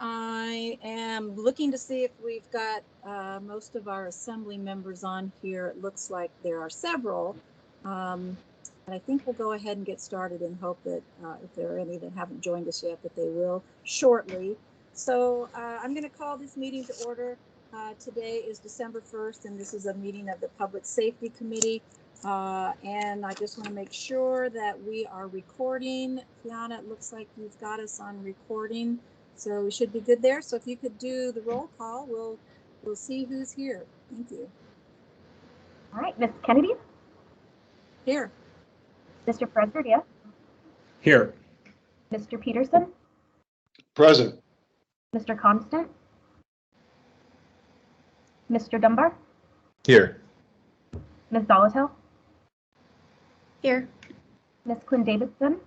I am looking to see if we've got most of our assembly members on here. It looks like there are several. And I think we'll go ahead and get started and hope that if there are any that haven't joined us yet, that they will shortly. So I'm going to call this meeting to order. Today is December 1st, and this is a meeting of the Public Safety Committee. And I just want to make sure that we are recording. Kiana, it looks like you've got us on recording. So we should be good there. So if you could do the roll call, we'll see who's here. Thank you. All right, Ms. Kennedy? Here. Mr. Presberdia? Here. Mr. Peterson? Present. Mr. Constant? Mr. Dunbar? Here. Ms. Dolittle? Here. Ms. Quinn Davidson?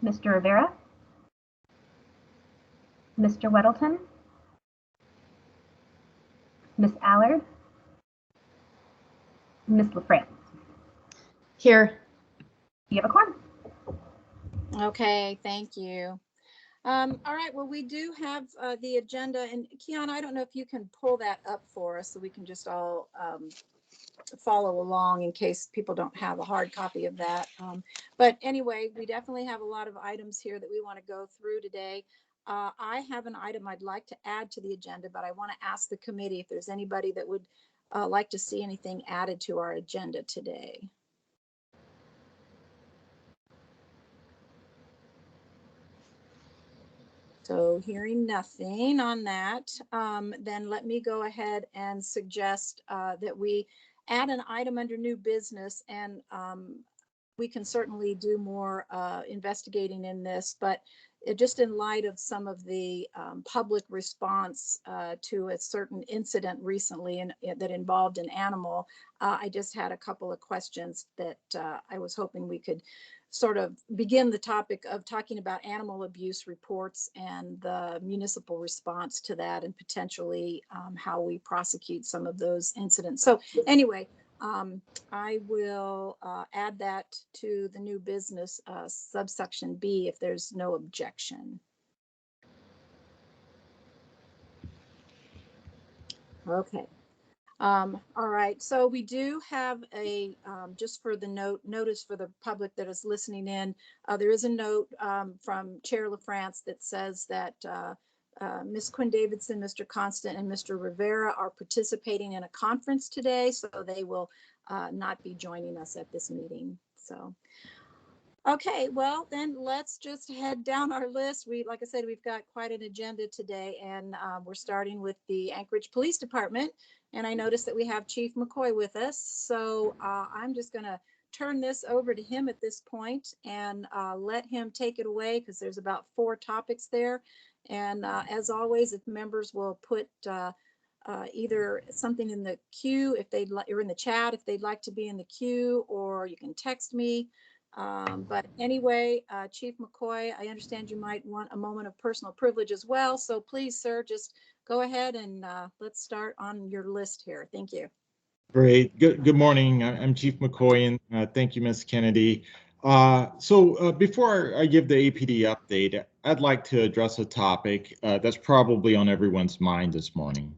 Mr. Rivera? Mr. Weddleton? Ms. Allard? Ms. LaFrance? Here. You have a quorum. Okay, thank you. All right, well, we do have the agenda, and Kiana, I don't know if you can pull that up for us so we can just all follow along in case people don't have a hard copy of that. But anyway, we definitely have a lot of items here that we want to go through today. I have an item I'd like to add to the agenda, but I want to ask the committee if there's anybody that would like to see anything added to our agenda today. So hearing nothing on that, then let me go ahead and suggest that we add an item under new business, and we can certainly do more investigating in this, but just in light of some of the public response to a certain incident recently that involved an animal, I just had a couple of questions that I was hoping we could sort of begin the topic of talking about animal abuse reports and the municipal response to that, and potentially how we prosecute some of those incidents. So anyway, I will add that to the new business subsection B if there's no objection. Okay. All right, so we do have a, just for the notice for the public that is listening in, there is a note from Chair LaFrance that says that Ms. Quinn Davidson, Mr. Constant, and Mr. Rivera are participating in a conference today, so they will not be joining us at this meeting. So, okay, well, then let's just head down our list. Like I said, we've got quite an agenda today, and we're starting with the Anchorage Police Department. And I noticed that we have Chief McCoy with us. So I'm just going to turn this over to him at this point and let him take it away, because there's about 4 topics there. And as always, if members will put either something in the queue if they'd like, or in the chat if they'd like to be in the queue, or you can text me. But anyway, Chief McCoy, I understand you might want a moment of personal privilege as well. So please, sir, just go ahead and let's start on your list here. Thank you. Great. Good morning. I'm Chief McCoy, and thank you, Ms. Kennedy. Before I give the APD update, I'd like to address a topic that's probably on everyone's mind this morning.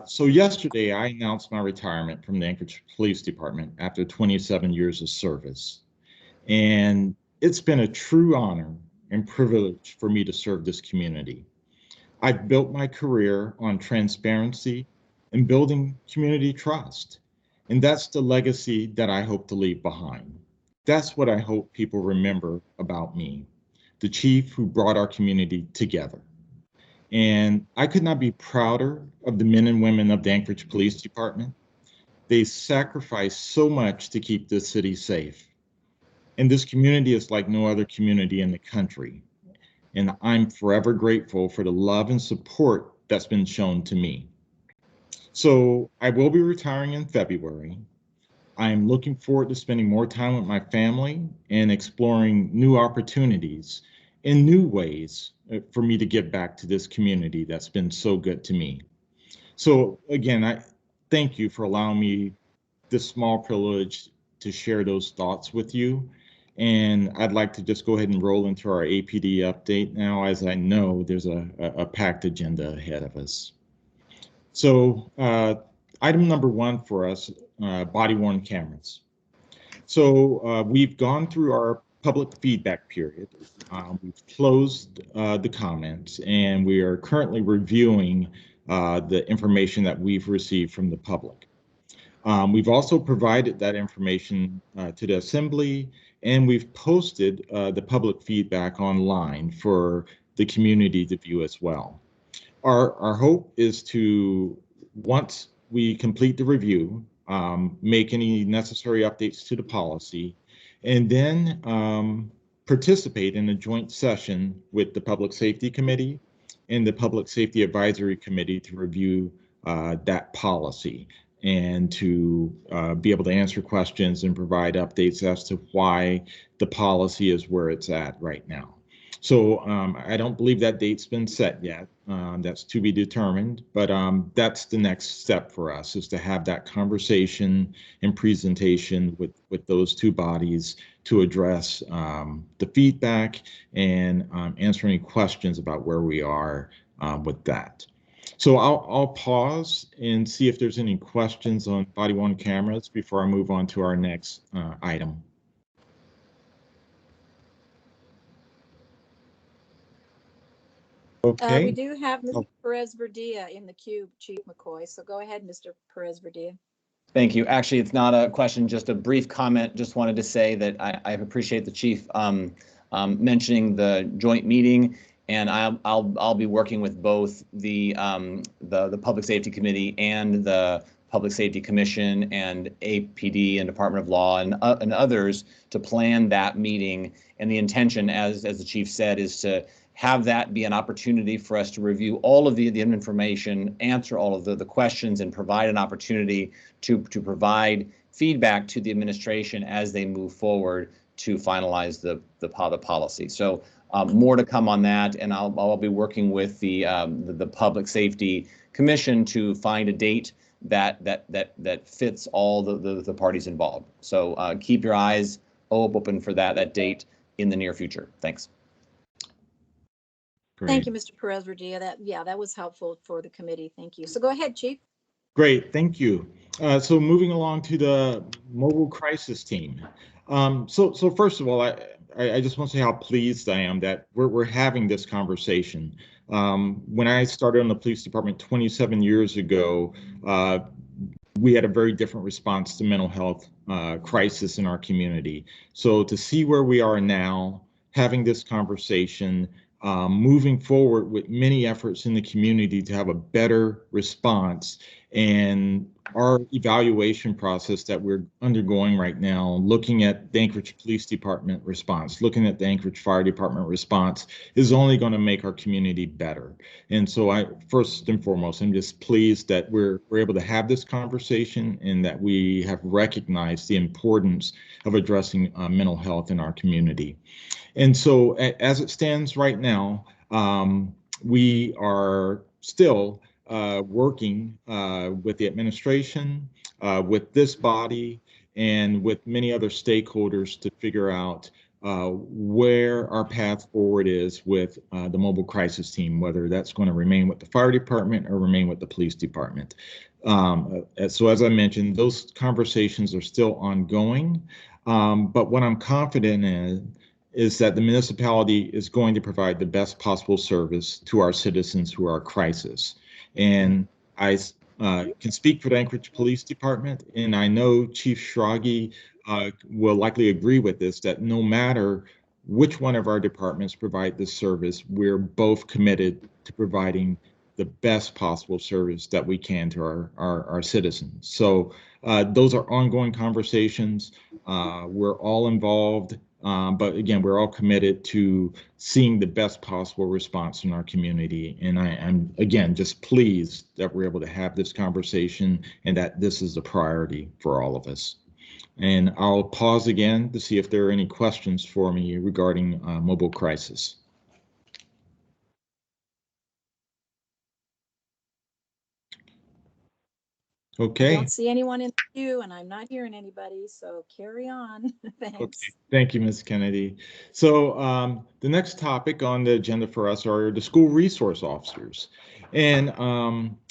So yesterday, I announced my retirement from the Anchorage Police Department after 27 years of service. And it's been a true honor and privilege for me to serve this community. I've built my career on transparency and building community trust. And that's the legacy that I hope to leave behind. That's what I hope people remember about me, the chief who brought our community together. And I could not be prouder of the men and women of the Anchorage Police Department. They sacrificed so much to keep this city safe. And this community is like no other community in the country. And I'm forever grateful for the love and support that's been shown to me. So I will be retiring in February. I'm looking forward to spending more time with my family and exploring new opportunities in new ways for me to give back to this community that's been so good to me. So again, I thank you for allowing me this small privilege to share those thoughts with you. And I'd like to just go ahead and roll into our APD update now, as I know there's a packed agenda ahead of us. So item number one for us, body-worn cameras. So we've gone through our public feedback period. We've closed the comments, and we are currently reviewing the information that we've received from the public. We've also provided that information to the Assembly, and we've posted the public feedback online for the community to view as well. Our hope is to, once we complete the review, make any necessary updates to the policy, and then participate in a joint session with the Public Safety Committee and the Public Safety Advisory Committee to review that policy and to be able to answer questions and provide updates as to why the policy is where it's at right now. So I don't believe that date's been set yet. That's to be determined, but that's the next step for us, is to have that conversation and presentation with those two bodies to address the feedback and answer any questions about where we are with that. So I'll pause and see if there's any questions on body-worn cameras before I move on to our next item. Okay. We do have Mr. Perez-Verdia in the queue, Chief McCoy. So go ahead, Mr. Perez-Verdia. Thank you. Actually, it's not a question, just a brief comment. Just wanted to say that I appreciate the chief mentioning the joint meeting, and I'll be working with both the Public Safety Committee and the Public Safety Commission and APD and Department of Law and others to plan that meeting. And the intention, as the chief said, is to have that be an opportunity for us to review all of the information, answer all of the questions, and provide an opportunity to provide feedback to the administration as they move forward to finalize the policy. So more to come on that, and I'll be working with the Public Safety Commission to find a date that fits all the parties involved. So keep your eyes open for that date in the near future. Thanks. Great. Thank you, Mr. Perez-Verdia. That was helpful for the committee. Thank you. So go ahead, Chief. Great, thank you. So moving along to the mobile crisis team. So first of all, I just want to say how pleased I am that we're having this conversation. When I started in the police department 27 years ago, we had a very different response to mental health crisis in our community. So to see where we are now, having this conversation, moving forward with many efforts in the community to have a better response, and our evaluation process that we're undergoing right now, looking at the Anchorage Police Department response, looking at the Anchorage Fire Department response, is only going to make our community better. And so first and foremost, I'm just pleased that we're able to have this conversation and that we have recognized the importance of addressing mental health in our community. And so as it stands right now, we are still working with the administration, with this body, and with many other stakeholders to figure out where our path forward is with the mobile crisis team, whether that's going to remain with the fire department or remain with the police department. So as I mentioned, those conversations are still ongoing, but what I'm confident in is that the municipality is going to provide the best possible service to our citizens who are in crisis. And I can speak for the Anchorage Police Department, and I know Chief Schrage will likely agree with this, that no matter which one of our departments provide this service, we're both committed to providing the best possible service that we can to our citizens. So those are ongoing conversations. We're all involved. But again, we're all committed to seeing the best possible response in our community. And I'm, again, just pleased that we're able to have this conversation and that this is a priority for all of us. And I'll pause again to see if there are any questions for me regarding mobile crisis. I Okay. don't see anyone in the queue, and I'm not hearing anybody, so carry on. Thanks. Okay, thank you, Ms. Kennedy. So the next topic on the agenda for us are the school resource officers. And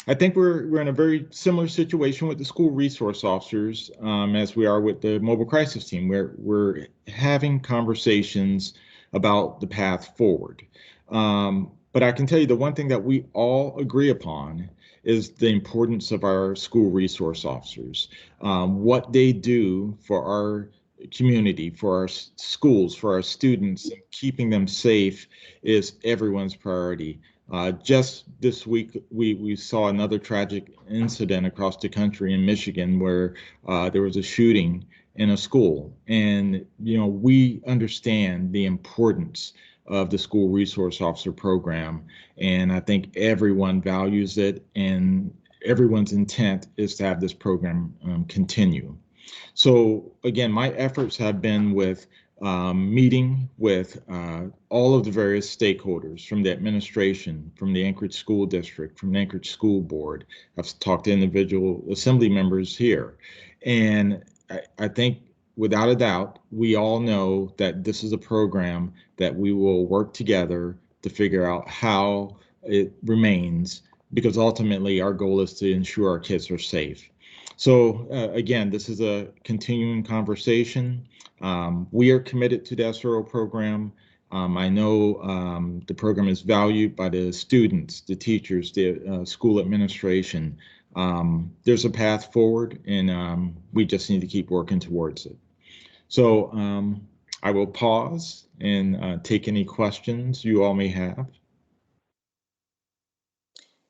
I think we're in a very similar situation with the school resource officers as we are with the mobile crisis team, where we're having conversations about the path forward. But I can tell you the one thing that we all agree upon is the importance of our school resource officers, what they do for our community, for our schools, for our students, and keeping them safe is everyone's priority. Just this week, we saw another tragic incident across the country in Michigan where there was a shooting in a school. And, we understand the importance of the school resource officer program. And I think everyone values it, and everyone's intent is to have this program continue. So again, my efforts have been with meeting with all of the various stakeholders from the administration, from the Anchorage School District, from the Anchorage School Board. I've talked to individual assembly members here. And I think without a doubt, we all know that this is a program that we will work together to figure out how it remains, because ultimately our goal is to ensure our kids are safe. So again, this is a continuing conversation. We are committed to the SRO program. I know the program is valued by the students, the teachers, the school administration. There's a path forward, and we just need to keep working towards it. So I will pause and take any questions you all may have.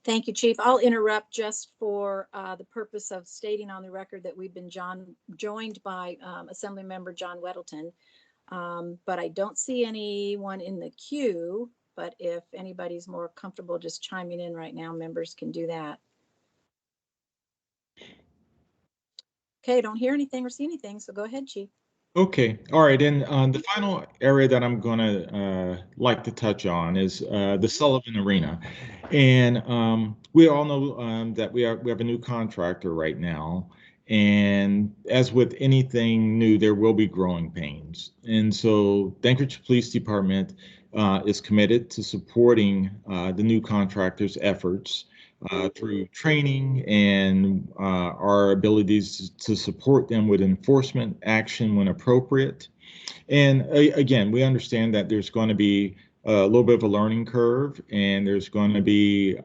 Thank you, Chief. I'll interrupt just for the purpose of stating on the record that we've been joined by Assemblymember John Weddleton, but I don't see anyone in the queue. But if anybody's more comfortable just chiming in right now, members can do that. Okay, don't hear anything or see anything, so go ahead, Chief. Okay, all right. And the final area that I'm going to like to touch on is the Sullivan Arena. And we all know that we have a new contractor right now. And as with anything new, there will be growing pains. And so the Anchorage Police Department is committed to supporting the new contractor's efforts through training and our abilities to support them with enforcement action when appropriate. And again, we understand that there's going to be a little bit of a learning curve, and there's going to be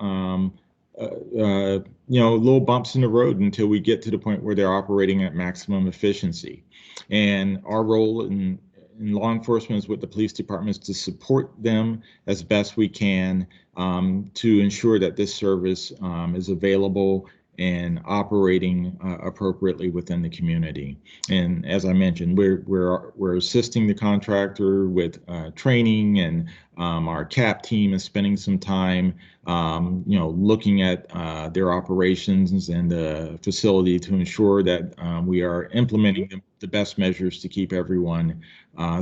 little bumps in the road until we get to the point where they're operating at maximum efficiency. And our role in law enforcement is with the police departments to support them as best we can to ensure that this service is available and operating appropriately within the community. And as I mentioned, we're assisting the contractor with training, and our CAP team is spending some time, looking at their operations and the facility to ensure that we are implementing the best measures to keep everyone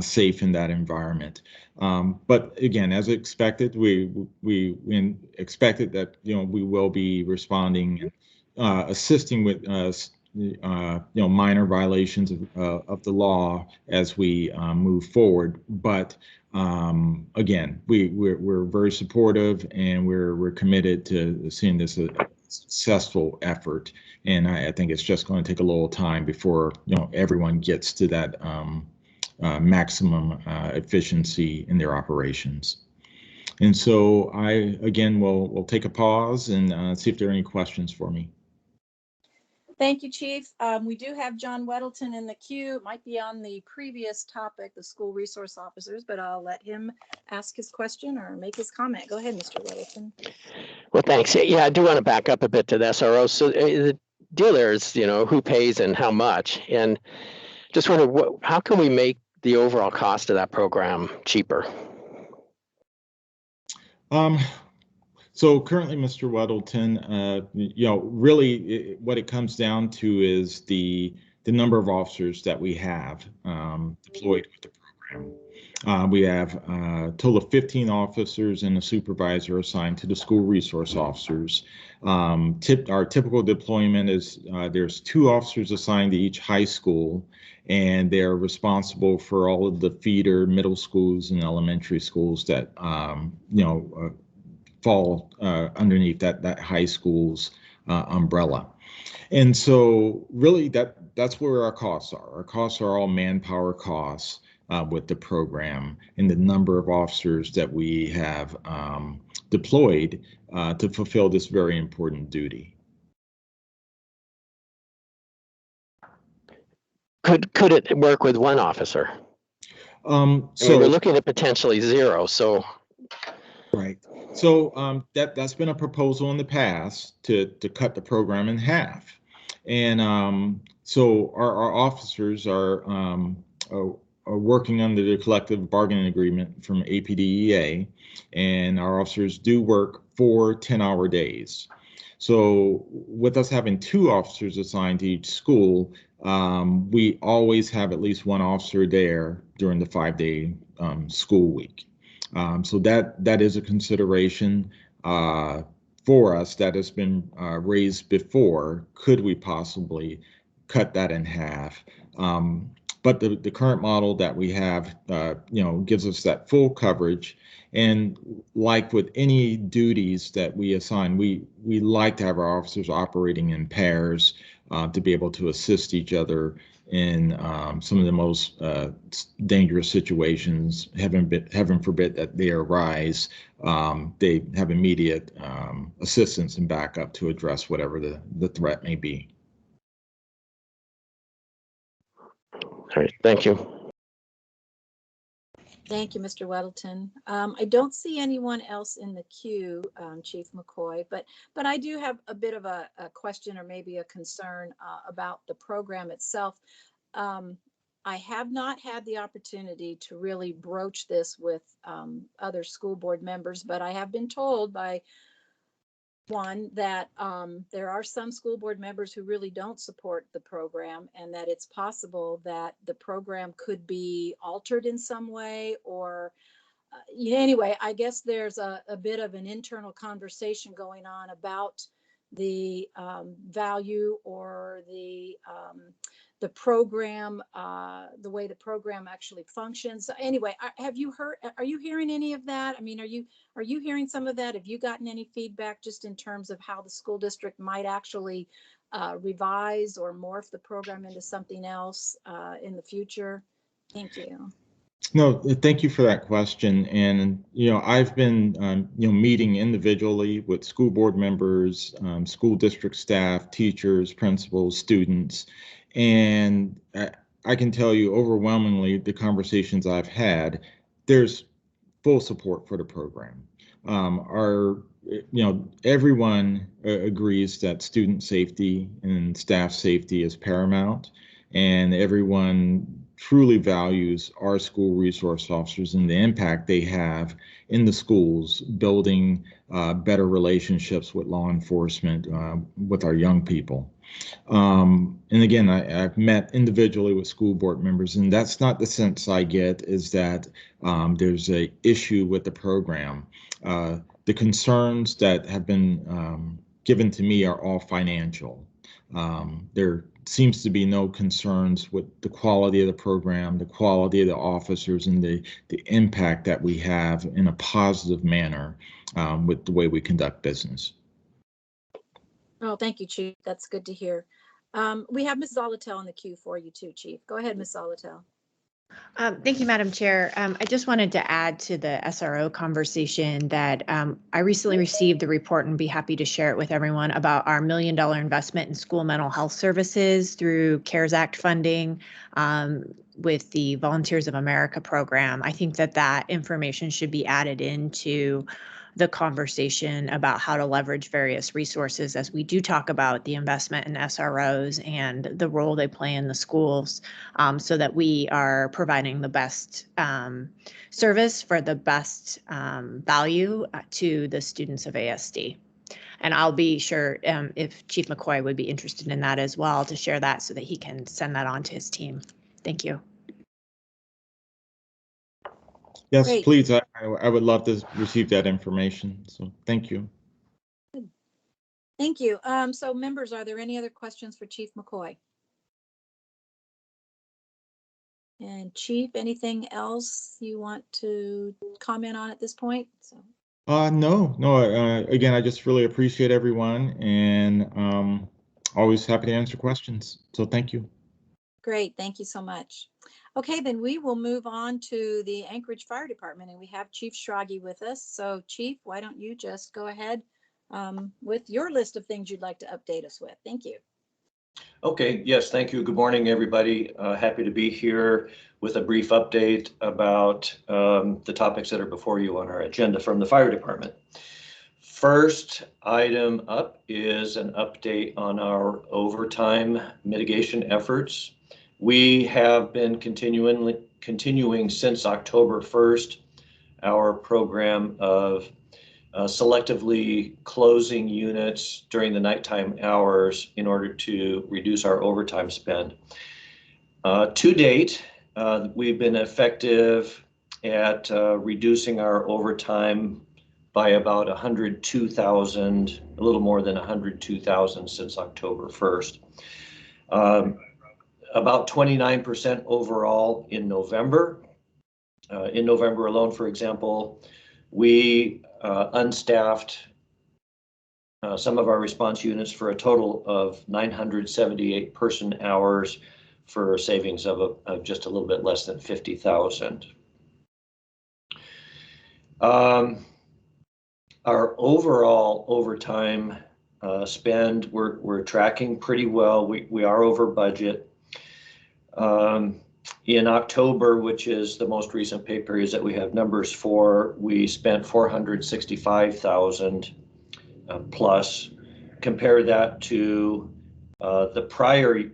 safe in that environment. But again, as expected, we expected that we will be responding, assisting with minor violations of the law as we move forward. But again, we're very supportive, and we're committed to seeing this a successful effort. And I think it's just going to take a little time before everyone gets to that maximum efficiency in their operations. And so I again will take a pause and see if there are any questions for me. Thank you, Chief. We do have John Weddleton in the queue. It might be on the previous topic, the school resource officers, but I'll let him ask his question or make his comment. Go ahead, Mr. Weddleton. Well, thanks. Yeah, I do want to back up a bit to the SRO. So the deal there is, who pays and how much. And just wonder, how can we make the overall cost of that program cheaper? So currently, Mr. Weddleton, really what it comes down to is the number of officers that we have deployed with the program. We have a total of 15 officers and a supervisor assigned to the school resource officers. Our typical deployment is there's 2 officers assigned to each high school, and they're responsible for all of the feeder middle schools and elementary schools that fall underneath that high school's umbrella. And so really that's where our costs are. Our costs are all manpower costs with the program and the number of officers that we have deployed to fulfill this very important duty. Could it work with 1 officer? I mean, we're looking at potentially 0, so. Right. So that's been a proposal in the past to cut the program in half. And so our officers are working under the collective bargaining agreement from APDEA, and our officers do work 4 10-hour days. So with us having 2 officers assigned to each school, we always have at least 1 officer there during the 5-day school week. So that is a consideration for us that has been raised before. Could we possibly cut that in half? But the current model that we have, gives us that full coverage. And like with any duties that we assign, we like to have our officers operating in pairs to be able to assist each other in some of the most dangerous situations. Heaven forbid that they arise. They have immediate assistance and backup to address whatever the threat may be. All right, thank you. Thank you, Mr. Weddleton. I don't see anyone else in the queue, Chief McCoy, but I do have a bit of a question or maybe a concern about the program itself. I have not had the opportunity to really broach this with other school board members, but I have been told by one that there are some school board members who really don't support the program, and that it's possible that the program could be altered in some way, or anyway, I guess there's a bit of an internal conversation going on about the value or the program, the way the program actually functions. So anyway, are you hearing any of that? I mean, are you hearing some of that? Have you gotten any feedback just in terms of how the school district might actually revise or morph the program into something else in the future? Thank you. No, thank you for that question. And, I've been, meeting individually with school board members, school district staff, teachers, principals, students. And I can tell you overwhelmingly the conversations I've had, there's full support for the program. Everyone agrees that student safety and staff safety is paramount, and everyone truly values our school resource officers and the impact they have in the schools, building better relationships with law enforcement, with our young people. And again, I've met individually with school board members, and that's not the sense I get, is that there's an issue with the program. The concerns that have been given to me are all financial. There seems to be no concerns with the quality of the program, the quality of the officers, and the impact that we have in a positive manner with the way we conduct business. Oh, thank you, Chief. That's good to hear. We have Ms. Zolotel in the queue for you too, Chief. Go ahead, Ms. Zolotel. Thank you, Madam Chair. I just wanted to add to the SRO conversation that I recently received the report and be happy to share it with everyone about our $1 million investment in school mental health services through CARES Act funding with the Volunteers of America program. I think that information should be added into the conversation about how to leverage various resources as we do talk about the investment in SROs and the role they play in the schools, so that we are providing the best service for the best value to the students of ASD. And I'll be sure if Chief McCoy would be interested in that as well, to share that so that he can send that on to his team. Thank you. Yes, Great. please. I would love to receive that information. So thank you. Thank you. So members, are there any other questions for Chief McCoy? And Chief, anything else you want to comment on at this point? So. No. Again, I just really appreciate everyone, and always happy to answer questions. So thank you. Great, thank you so much. Okay, then we will move on to the Anchorage Fire Department, and we have Chief Schrage with us. So Chief, why don't you just go ahead with your list of things you'd like to update us with. Thank you. Okay, yes, thank you. Good morning, everybody. Happy to be here with a brief update about the topics that are before you on our agenda from the fire department. First item up is an update on our overtime mitigation efforts. We have been continuing since October 1st our program of selectively closing units during the nighttime hours in order to reduce our overtime spend. To date, we've been effective at reducing our overtime by about 102,000, a little more than 102,000 since October 1st. About 29% overall in November. In November alone, for example, we unstaffed some of our response units for a total of 978 person hours for savings of just a little bit less than 50,000. Our overall overtime spend, we're tracking pretty well. We are over budget. In October, which is the most recent pay periods that we have numbers for, we spent 465,000 plus. Compare that to the prior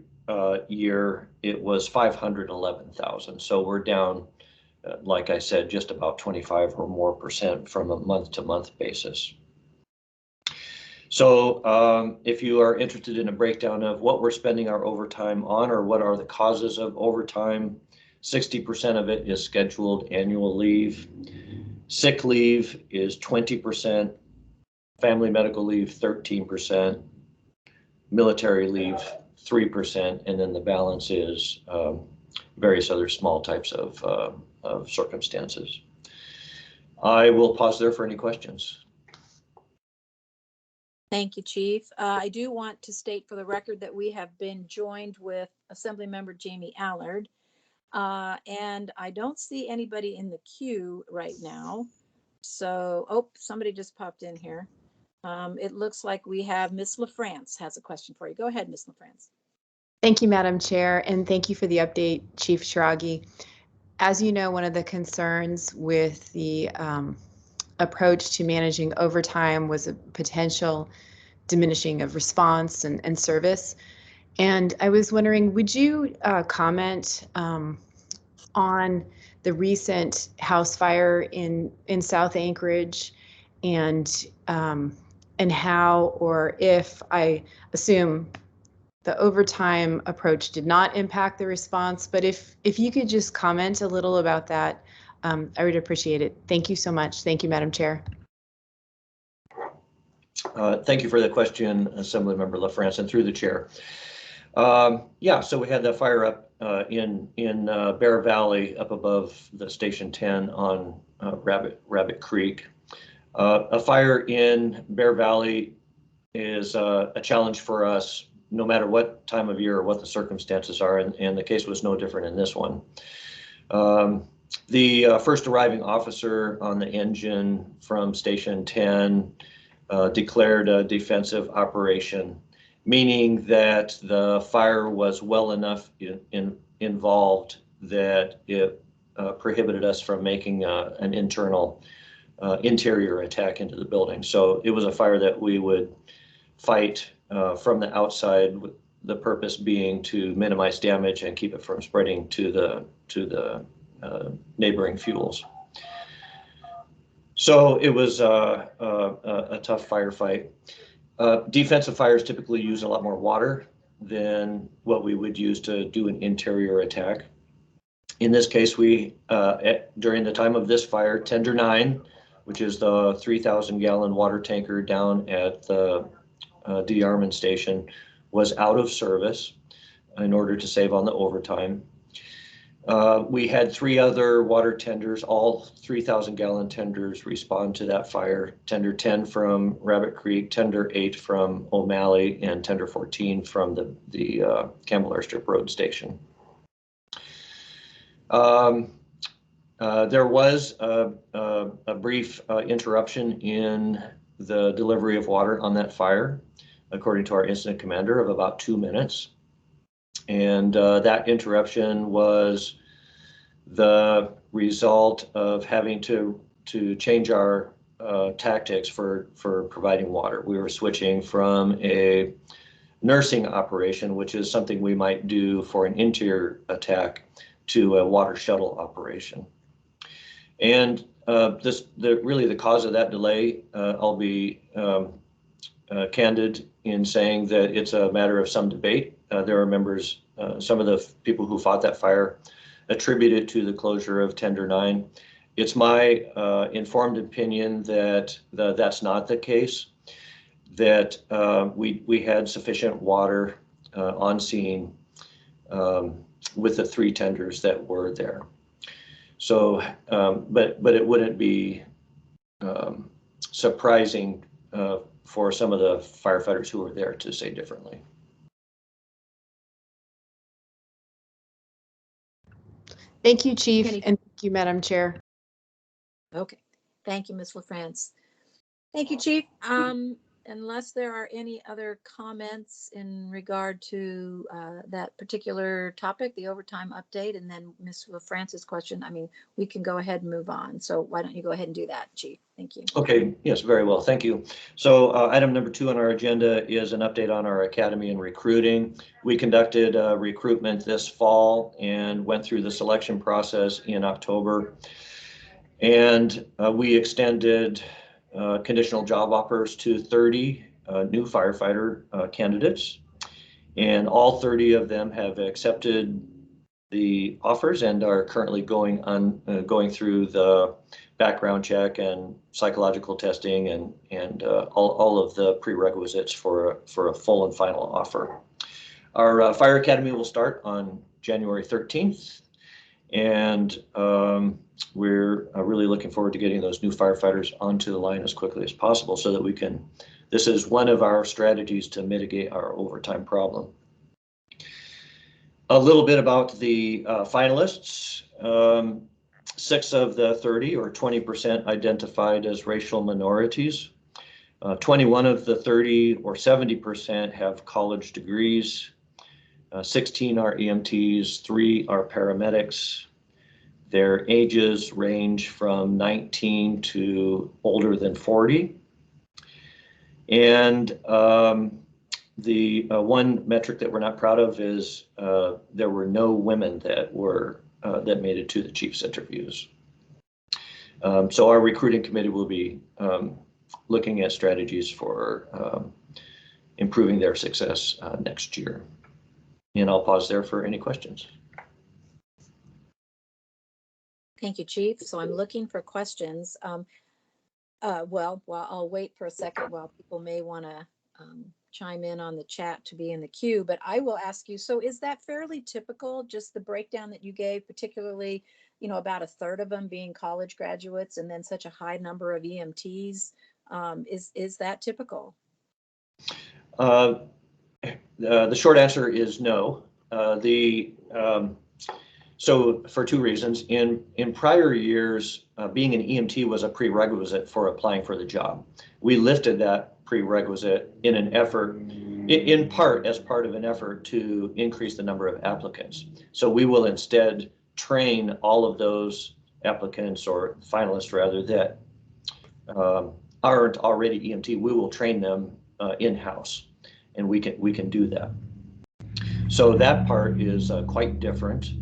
year, it was 511,000. So we're down, like I said, just about 25 or more % from a month-to-month basis. So if you are interested in a breakdown of what we're spending our overtime on or what are the causes of overtime, 60% of it is scheduled annual leave. Sick leave is 20%, family medical leave 13%, military leave 3%, and then the balance is various other small types of circumstances. I will pause there for any questions. Thank you, Chief. I do want to state for the record that we have been joined with Assemblymember Jamie Allard, and I don't see anybody in the queue right now. So, oh, somebody just popped in here. It looks like we have Ms. LaFrance has a question for you. Go ahead, Ms. LaFrance. Thank you, Madam Chair, and thank you for the update, Chief Schrage. As you know, one of the concerns with the approach to managing overtime was a potential diminishing of response and service. And I was wondering, would you comment on the recent house fire in South Anchorage and how or if, I assume the overtime approach did not impact the response, but if you could just comment a little about that, I would appreciate it. Thank you so much. Thank you, Madam Chair. Thank you for the question, Assemblymember LaFrance, and through the chair. Yeah, so we had the fire up in Bear Valley up above the Station 10 on Rabbit Creek. A fire in Bear Valley is a challenge for us no matter what time of year or what the circumstances are, and the case was no different in this one. The first arriving officer on the engine from Station 10 declared a defensive operation, meaning that the fire was well enough involved that it prohibited us from making an interior attack into the building. So it was a fire that we would fight from the outside, with the purpose being to minimize damage and keep it from spreading to the neighboring fuels. So it was a tough firefight. Defensive fires typically use a lot more water than what we would use to do an interior attack. In this case, during the time of this fire, tender 9, which is the 3,000 gallon water tanker down at the de-armament station, was out of service in order to save on the overtime. We had 3 other water tenders, all 3,000 gallon tenders, respond to that fire. Tender 10 from Rabbit Creek, tender 8 from O'Malley, and tender 14 from the Campbell Airstrip Road Station. There was a brief interruption in the delivery of water on that fire, according to our incident commander, of about 2 minutes. And that interruption was the result of having to change our tactics for providing water. We were switching from a nursing operation, which is something we might do for an interior attack, to a water shuttle operation. And really the cause of that delay, I'll be candid in saying that it's a matter of some debate. There are members, some of the people who fought that fire attributed to the closure of tender 9. It's my informed opinion that that's not the case, that we had sufficient water on scene with the 3 tenders that were there. So, but it wouldn't be surprising for some of the firefighters who were there to say differently. Thank you, Chief, Any- and thank you, Madam Chair. Okay, thank you, Ms. LaFrance. Thank you, Chief. Unless there are any other comments in regard to that particular topic, the overtime update, and then Ms. LaFrance's question, I mean, we can go ahead and move on. So why don't you go ahead and do that, Chief? Thank you. Okay, yes, very well, thank you. So item number 2 on our agenda is an update on our academy and recruiting. We conducted recruitment this fall and went through the selection process in October. And we extended conditional job offers to 30 new firefighter candidates. And all 30 of them have accepted the offers and are currently going through the background check and psychological testing and all of the prerequisites for a full and final offer. Our fire academy will start on January 13th, and we're really looking forward to getting those new firefighters onto the line as quickly as possible so that we can, this is one of our strategies to mitigate our overtime problem. A little bit about the finalists. 6 of the 30, or 20%, identified as racial minorities. 21 of the 30, or 70%, have college degrees. 16 are EMTs, 3 are paramedics. Their ages range from 19 to older than 40. And the one metric that we're not proud of is there were no women that made it to the chief's interviews. So our recruiting committee will be looking at strategies for improving their success next year. And I'll pause there for any questions. Thank you, Chief. So I'm looking for questions. Well, I'll wait for a second while people may want to chime in on the chat to be in the queue, but I will ask you, so is that fairly typical, just the breakdown that you gave, particularly, you know, about 1/3 of them being college graduates and then such a high number of EMTs? Is that typical? The short answer is no. So for 2 reasons. In prior years, being an EMT was a prerequisite for applying for the job. We lifted that prerequisite in an effort, in part as part of an effort to increase the number of applicants. So we will instead train all of those applicants, or finalists rather, that aren't already EMT. We will train them in-house, and we can do that. So that part is quite different.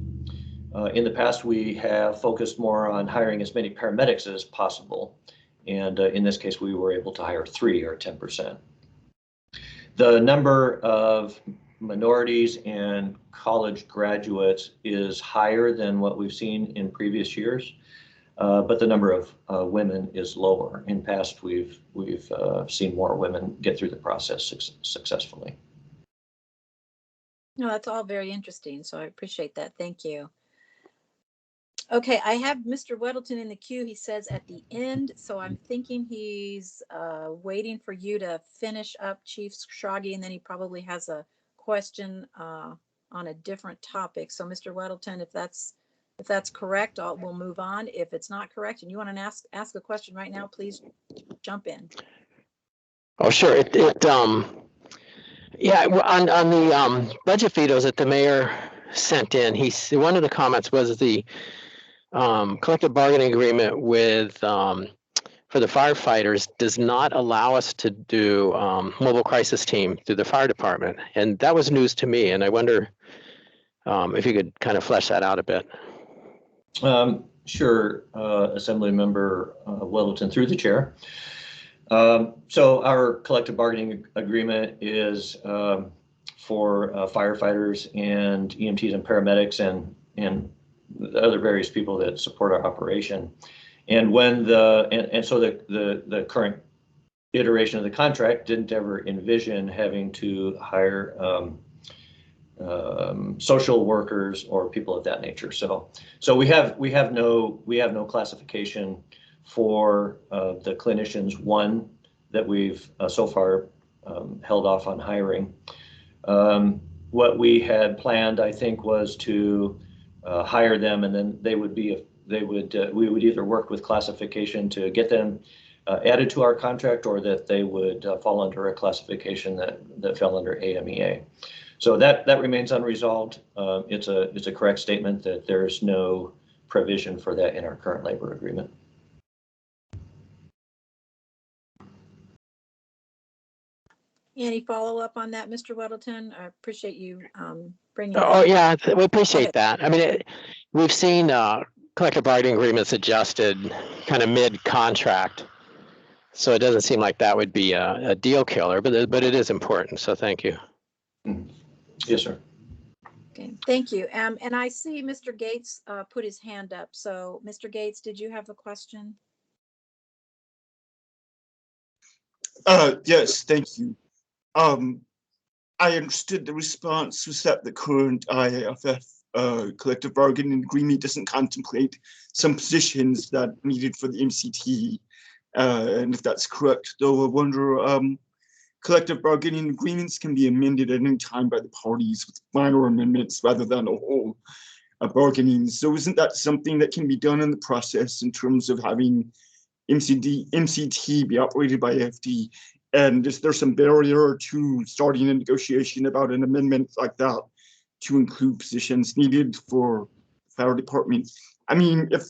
In the past, we have focused more on hiring as many paramedics as possible. And in this case, we were able to hire 3, or 10%. The number of minorities and college graduates is higher than what we've seen in previous years, but the number of women is lower. In past, we've seen more women get through the process successfully. No, that's all very interesting. So I appreciate that. Thank you. Okay, I have Mr. Weddleton in the queue. He says at the end, so I'm thinking he's waiting for you to finish up, Chief Schrage, and then he probably has a question on a different topic. So, Mr. Weddleton, if that's correct, we'll move on. If it's not correct, and you want to ask a question right now, please jump in. Oh, sure. Yeah, on the budget vetoes that the mayor sent in, one of the comments was the collective bargaining agreement with for the firefighters does not allow us to do mobile crisis team through the fire department, and that was news to me. And I wonder if you could kind of flesh that out a bit. Sure, Assembly Member Weddleton, through the chair. So our collective bargaining agreement is for firefighters and EMTs and paramedics and the other various people that support our operation. And when so the current iteration of the contract didn't ever envision having to hire social workers or people of that nature. So we have no classification for the clinicians, one that we've so far held off on hiring. What we had planned, I think, was to hire them, and then we would either work with classification to get them added to our contract, or that they would fall under a classification that fell under AMEA. So that remains unresolved. It's a correct statement that there's no provision for that in our current labor agreement. Any follow-up on that, Mr. Weddleton? I appreciate you bringing Oh, that. yeah, we appreciate that. I mean, we've seen collective bargaining agreements adjusted kind of mid-contract, so it doesn't seem like that would be a deal killer, but it is important. So thank you. Yes, sir. Okay, thank you. And I see Mr. Gates put his hand up. So, Mr. Gates, did you have a question? Yes, thank you. I understood the response was that the current IAFF collective bargaining agreement doesn't contemplate some positions that are needed for the MCT. And if that's correct, though, I wonder, collective bargaining agreements can be amended at any time by the parties with minor amendments rather than a whole bargaining. So isn't that something that can be done in the process in terms of having MCT be operated by AFD? And is there some barrier to starting a negotiation about an amendment like that to include positions needed for the fire department? I mean, if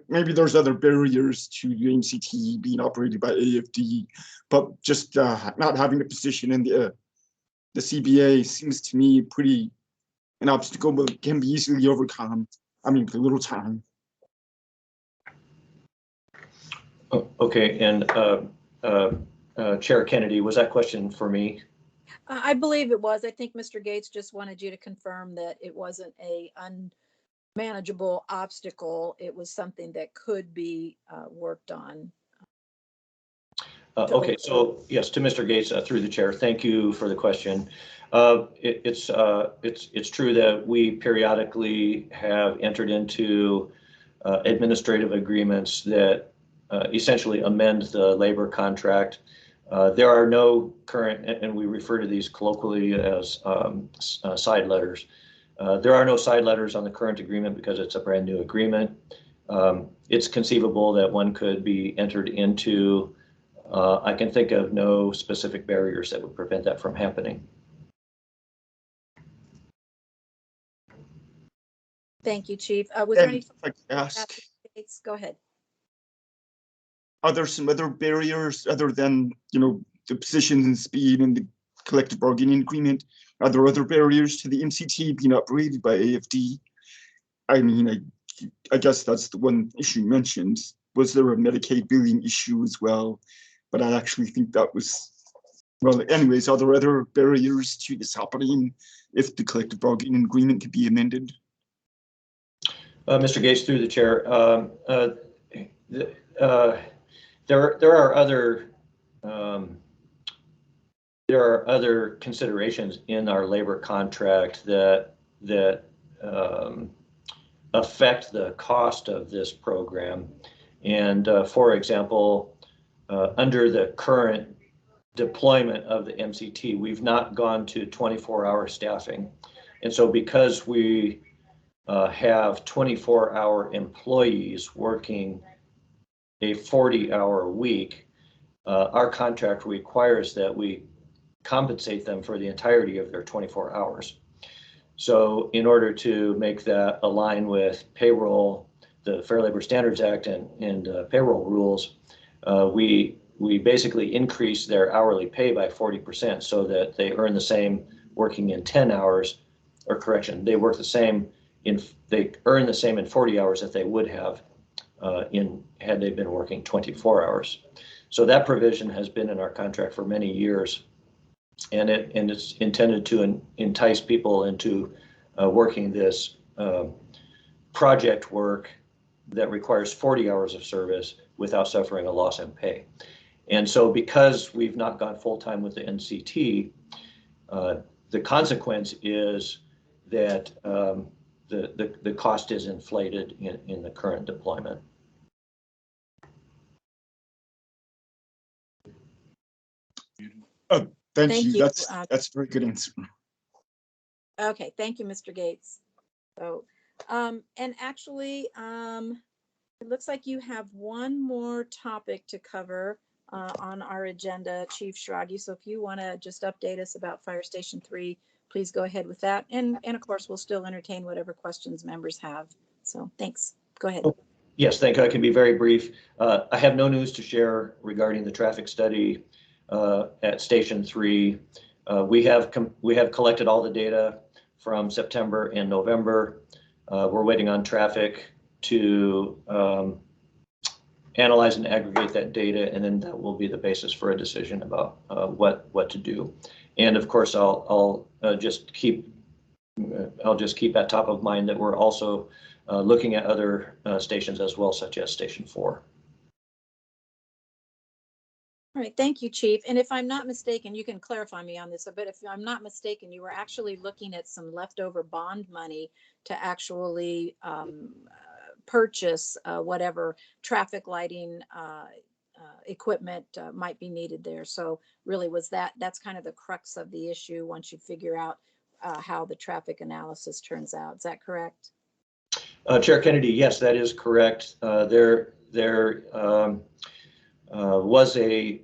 maybe there's other barriers to the MCT being operated by AFD, but just not having a position in the CBA seems to me pretty an obstacle, but can be easily overcome. I mean, with a little time. Okay, and Chair Kennedy, was that question for me? I believe it was. I think Mr. Gates just wanted you to confirm that it wasn't a unmanageable obstacle. It was something that could be worked on. Okay, so yes, to Mr. Gates, through the chair, thank you for the question. It's true that we periodically have entered into administrative agreements that essentially amend the labor contract. There are no current, and we refer to these colloquially as side letters. There are no side letters on the current agreement because it's a brand new agreement. It's conceivable that one could be entered into. I can think of no specific barriers that would prevent that from happening. Thank you, Chief. Was there any? If I could ask, Go ahead. are there some other barriers other than, the positions and speed and the collective bargaining agreement? Are there other barriers to the MCT being operated by AFD? I mean, I guess that's the one issue mentioned. Was there a Medicaid billing issue as well? But I actually think that was Well, anyways, are there other barriers to this happening if the collective bargaining agreement could be amended? Mr. Gates, through the chair, there are other considerations in our labor contract that affect the cost of this program. And for example, under the current deployment of the MCT, we've not gone to 24-hour staffing. And so because we have 24-hour employees working a 40-hour week, our contract requires that we compensate them for the entirety of their 24 hours. So in order to make that align with payroll, the Fair Labor Standards Act and payroll rules, we basically increase their hourly pay by 40% so that they earn the same working in 10 hours, or correction, they work the same they earn the same in 40 hours that they would have had they been working 24 hours. So that provision has been in our contract for many years, and it's intended to entice people into working this project work that requires 40 hours of service without suffering a loss in pay. And so because we've not gone full-time with the NCT, the consequence is that the cost is inflated in the current deployment. Oh, thank Thank you. you. That's a very good answer. Okay, thank you, Mr. Gates. So, and actually, it looks like you have one more topic to cover on our agenda, Chief Schrage. So if you want to just update us about Fire Station 3, please go ahead with that. And of course, we'll still entertain whatever questions members have. So thanks. Go ahead. Oh, yes, thank you. I can be very brief. I have no news to share regarding the traffic study at Station 3. We have collected all the data from September and November. We're waiting on traffic to analyze and aggregate that data, and then that will be the basis for a decision about what to do. And of course, I'll just keep at top of mind that we're also looking at other stations as well, such as Station 4. All right, thank you, Chief. And if I'm not mistaken, you can clarify me on this, but if I'm not mistaken, you were actually looking at some leftover bond money to actually purchase whatever traffic lighting equipment might be needed there. So really that's kind of the crux of the issue once you figure out how the traffic analysis turns out. Is that correct? Chair Kennedy, yes, that is correct. There was a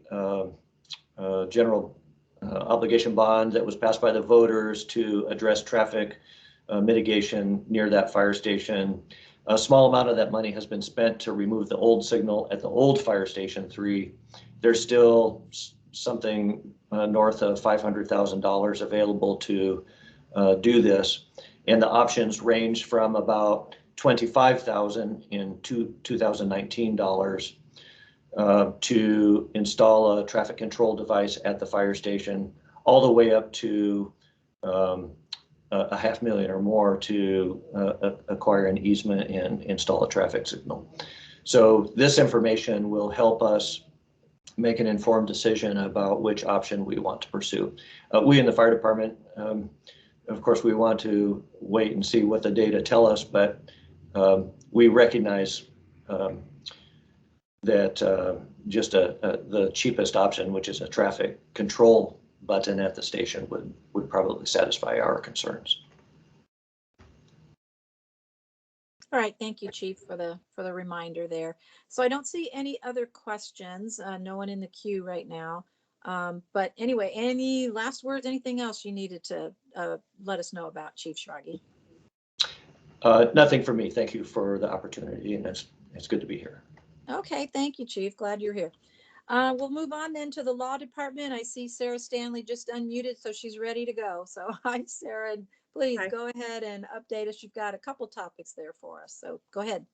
general obligation bond that was passed by the voters to address traffic mitigation near that fire station. A small amount of that money has been spent to remove the old signal at the old Fire Station 3. There's still something north of $500,000 available to do this. And the options range from about $25,000 in 2019 dollars to install a traffic control device at the fire station, all the way up to $500,000 or more to acquire an easement and install a traffic signal. So this information will help us make an informed decision about which option we want to pursue. We in the fire department, of course, we want to wait and see what the data tell us, but we recognize that just the cheapest option, which is a traffic control button at the station, would probably satisfy our concerns. All right, thank you, Chief, for the reminder there. So I don't see any other questions. No one in the queue right now. But anyway, any last words? Anything else you needed to let us know about, Chief Schrage? Nothing for me. Thank you for the opportunity, and it's good to be here. Okay, thank you, Chief. Glad you're here. We'll move on then to the Law Department. I see Sarah Stanley just unmuted, so she's ready to go. So hi, Sarah, and please go ahead and update us. You've got a couple topics there for us, so go ahead.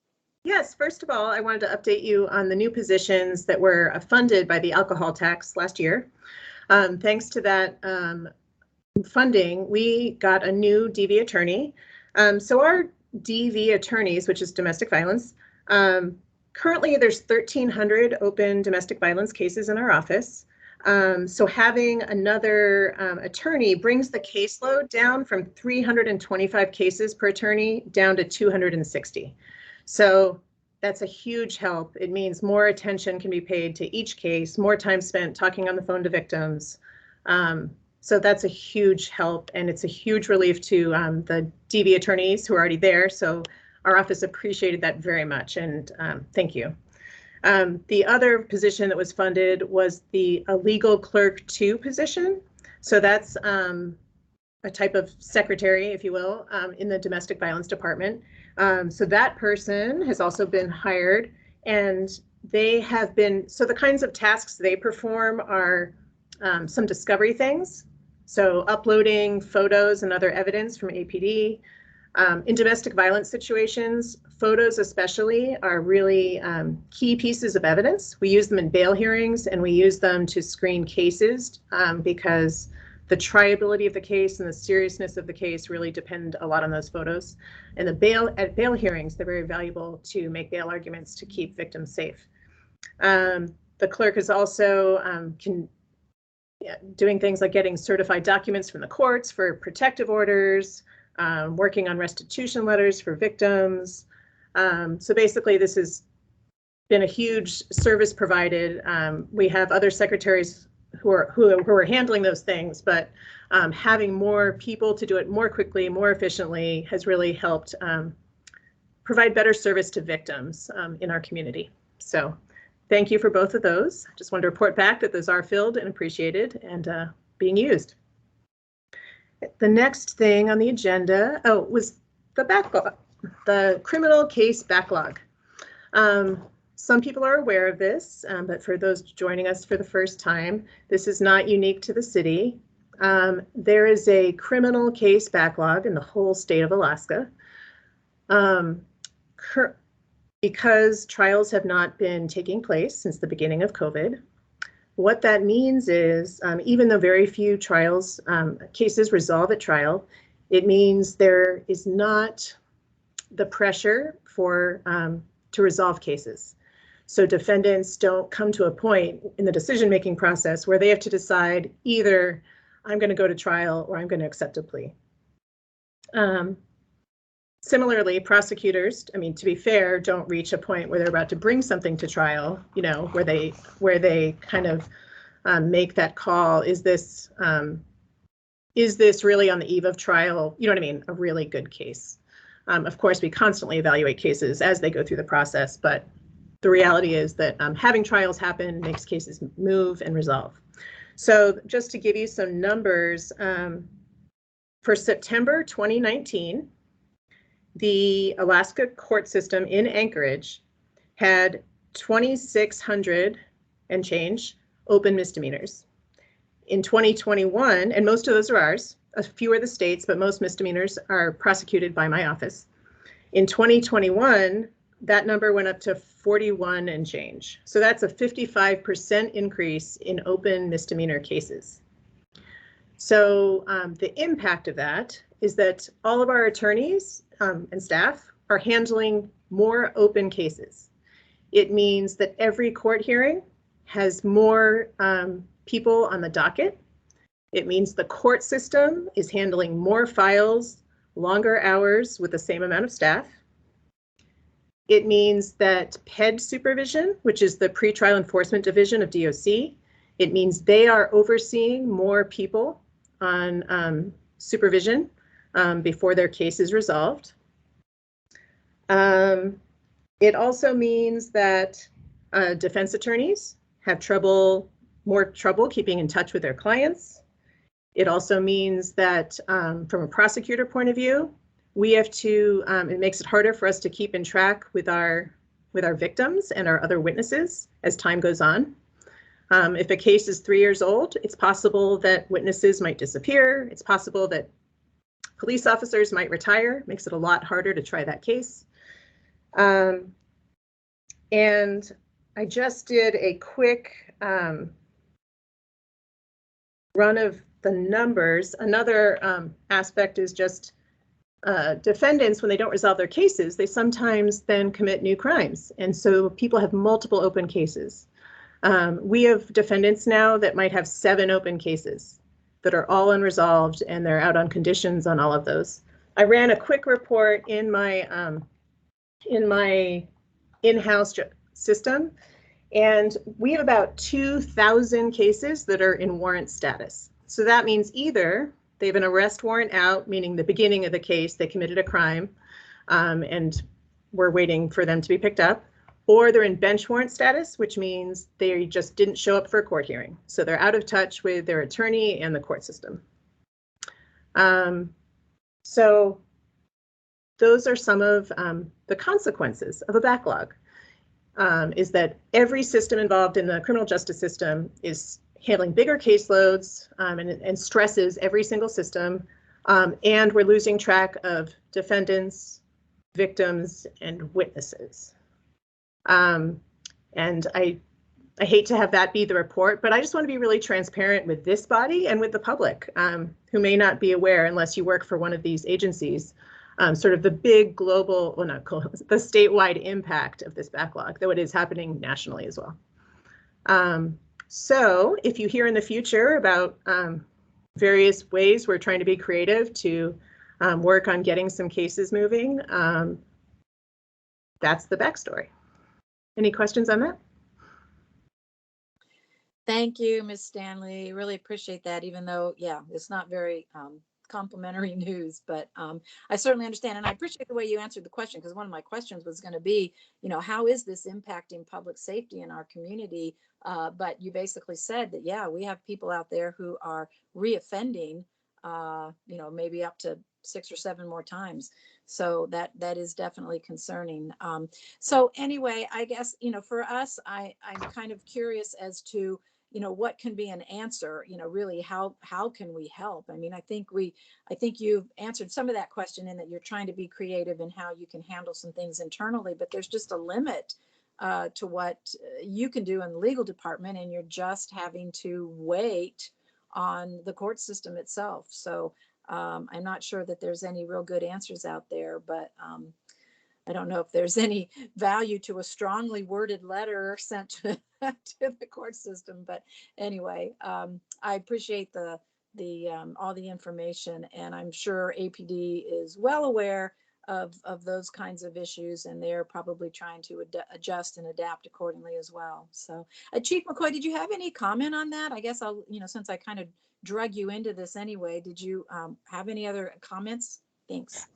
Yes, first of all, I wanted to update you on the new positions that were funded by the alcohol tax last year. Thanks to that funding, we got a new DV attorney. So our DV attorneys, which is domestic violence, currently there's 1,300 open domestic violence cases in our office. So having another attorney brings the caseload down from 325 cases per attorney down to 260. So that's a huge help. It means more attention can be paid to each case, more time spent talking on the phone to victims. So that's a huge help, and it's a huge relief to the DV attorneys who are already there. So our office appreciated that very much, and thank you. The other position that was funded was the legal clerk 2 position. So that's a type of secretary, if you will, in the domestic violence department. So that person has also been hired, and they have been, so the kinds of tasks they perform are some discovery things. So uploading photos and other evidence from APD. In domestic violence situations, photos especially are really key pieces of evidence. We use them in bail hearings, and we use them to screen cases because the triability of the case and the seriousness of the case really depend a lot on those photos. And at bail hearings, they're very valuable to make bail arguments to keep victims safe. The clerk is also doing things like getting certified documents from the courts for protective orders, working on restitution letters for victims. So basically, this has been a huge service provided. We have other secretaries who are handling those things, but having more people to do it more quickly, more efficiently has really helped provide better service to victims in our community. So thank you for both of those. Just wanted to report back that those are filled and appreciated and being used. The next thing on the agenda, was the backlog, the criminal case backlog. Some people are aware of this, but for those joining us for the first time, this is not unique to the city. There is a criminal case backlog in the whole state of Alaska. Because trials have not been taking place since the beginning of COVID. What that means is, even though very few trials, cases resolve at trial, it means there is not the pressure for to resolve cases. So defendants don't come to a point in the decision-making process where they have to decide either I'm going to go to trial or I'm going to accept a plea. Similarly, prosecutors, I mean, to be fair, don't reach a point where they're about to bring something to trial, you know, where they kind of make that call. Is this really on the eve of trial? You know what I mean? A really good case. Of course, we constantly evaluate cases as they go through the process, but the reality is that having trials happen makes cases move and resolve. So just to give you some numbers, for September 2019, the Alaska court system in Anchorage had 2,600 and change open misdemeanors. In 2021, and most of those are ours, a few are the states, but most misdemeanors are prosecuted by my office. In 2021, that number went up to 41 and change. So that's a 55% increase in open misdemeanor cases. So the impact of that is that all of our attorneys and staff are handling more open cases. It means that every court hearing has more people on the docket. It means the court system is handling more files, longer hours with the same amount of staff. It means that PED supervision, which is the pretrial enforcement division of DOC, it means they are overseeing more people on supervision before their case is resolved. It also means that defense attorneys have more trouble keeping in touch with their clients. It also means that from a prosecutor point of view, we have to, it makes it harder for us to keep in track with our victims and our other witnesses as time goes on. If a case is 3 years old, it's possible that witnesses might disappear. It's possible that police officers might retire. It makes it a lot harder to try that case. And I just did a quick run of the numbers, another aspect is just defendants, when they don't resolve their cases, they sometimes then commit new crimes. And so people have multiple open cases. We have defendants now that might have 7 open cases that are all unresolved, and they're out on conditions on all of those. I ran a quick report in my in-house system, and we have about 2,000 cases that are in warrant status. So that means either they have an arrest warrant out, meaning the beginning of the case, they committed a crime, and we're waiting for them to be picked up, or they're in bench warrant status, which means they just didn't show up for a court hearing. So they're out of touch with their attorney and the court system. So those are some of the consequences of a backlog, is that every system involved in the criminal justice system is handling bigger caseloads and stresses every single system. And we're losing track of defendants, victims, and witnesses. And I hate to have that be the report, but I just want to be really transparent with this body and with the public, who may not be aware unless you work for one of these agencies, sort of the big global, well, not global, the statewide impact of this backlog, though it is happening nationally as well. So if you hear in the future about various ways we're trying to be creative to work on getting some cases moving, that's the backstory. Any questions on that? Thank you, Ms. Stanley. Really appreciate that, even though, yeah, it's not very complimentary news, but I certainly understand. And I appreciate the way you answered the question, because one of my questions was going to be, how is this impacting public safety in our community? But you basically said that, yeah, we have people out there who are reoffending, maybe up to 6 or 7 more times. So that is definitely concerning. So anyway, I guess, for us, I'm kind of curious as to, what can be an answer, really, how can we help? I mean, I think you've answered some of that question in that you're trying to be creative in how you can handle some things internally, but there's just a limit to what you can do in the legal department, and you're just having to wait on the court system itself. So I'm not sure that there's any real good answers out there, but I don't know if there's any value to a strongly worded letter sent to the court system. But anyway, I appreciate the all the information, and I'm sure APD is well aware of those kinds of issues, and they're probably trying to adjust and adapt accordingly as well. So, Chief McCoy, did you have any comment on that? I guess I'll, since I kind of drug you into this anyway, did you have any other comments? Thanks.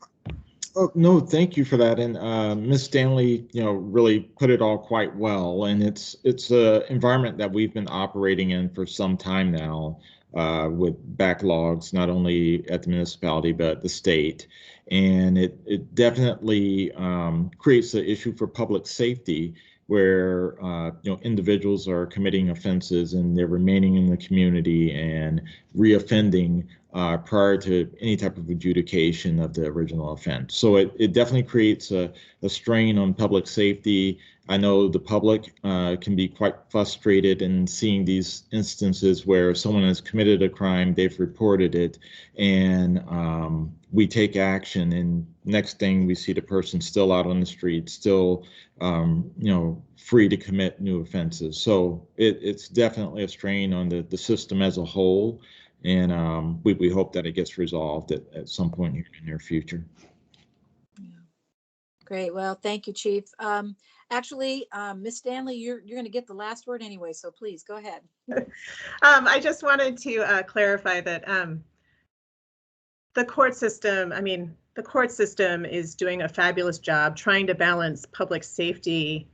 Oh, no, thank you for that. And Ms. Stanley, really put it all quite well. And it's an environment that we've been operating in for some time now, with backlogs, not only at the municipality, but the state. And it definitely creates an issue for public safety, where individuals are committing offenses and they're remaining in the community and reoffending prior to any type of adjudication of the original offense. So it definitely creates a strain on public safety. I know the public can be quite frustrated in seeing these instances where someone has committed a crime, they've reported it, and we take action, and next thing we see the person still out on the street, still free to commit new offenses. So it's definitely a strain on the system as a whole. And we hope that it gets resolved at some point here in the near future. Yeah. Great. Well, thank you, Chief. Actually, Ms. Stanley, you're going to get the last word anyway, so please go ahead. I just wanted to clarify that the court system is doing a fabulous job trying to balance public safety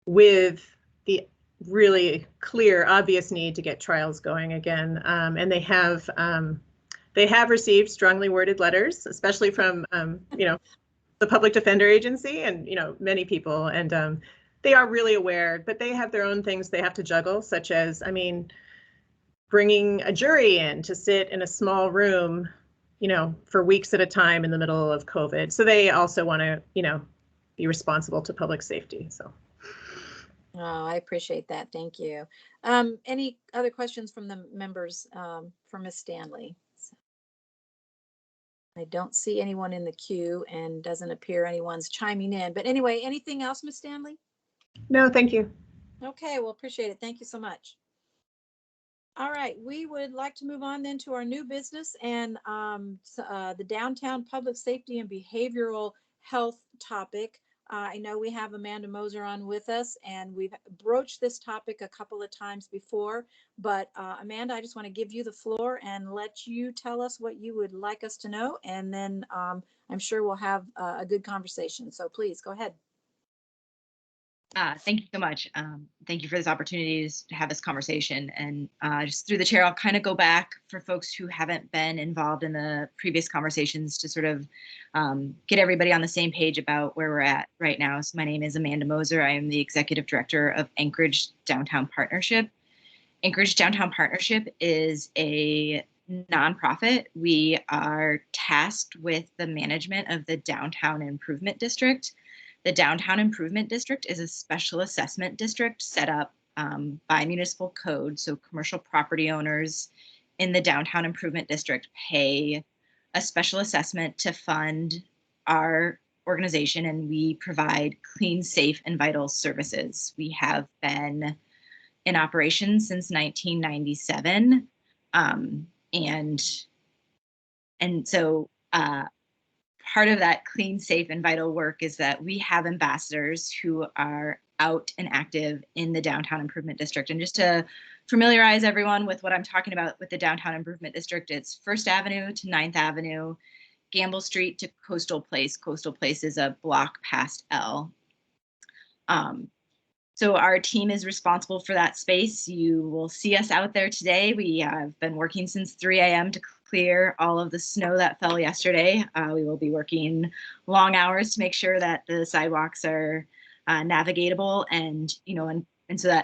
with the really clear, obvious need to get trials going again. And they have received strongly worded letters, especially from the Public Defender Agency and many people. And they are really aware, but they have their own things they have to juggle, such as, bringing a jury in to sit in a small room, for weeks at a time in the middle of COVID. So they also want to, be responsible to public safety. So. Oh, I appreciate that. Thank you. Any other questions from the members for Ms. Stanley? I don't see anyone in the queue and doesn't appear anyone's chiming in. But anyway, anything else, Ms. Stanley? No, thank you. Okay, well, appreciate it. Thank you so much. All right, we would like to move on then to our new business and the downtown public safety and behavioral health topic. I know we have Amanda Moser on with us, and we've broached this topic a couple of times before. But Amanda, I just want to give you the floor and let you tell us what you would like us to know, and then I'm sure we'll have a good conversation. So please go ahead. Thank you so much. Thank you for this opportunity to have this conversation. And just through the chair, I'll kind of go back for folks who haven't been involved in the previous conversations to sort of get everybody on the same page about where we're at right now. So my name is Amanda Moser. I am the Executive Director of Anchorage Downtown Partnership. Anchorage Downtown Partnership is a nonprofit. We are tasked with the management of the Downtown Improvement District. The Downtown Improvement District is a special assessment district set up by municipal code. So commercial property owners in the Downtown Improvement District pay a special assessment to fund our organization, and we provide clean, safe, and vital services. We have been in operation since 1997. And so part of that clean, safe, and vital work is that we have ambassadors who are out and active in the Downtown Improvement District. And just to familiarize everyone with what I'm talking about with the Downtown Improvement District, it's 1st Avenue to 9th Avenue, Gamble Street to Coastal Place. Coastal Place is a block past L. So our team is responsible for that space. You will see us out there today. We have been working since 3 a.m. to clear all of the snow that fell yesterday. We will be working long hours to make sure that the sidewalks are navigatable, and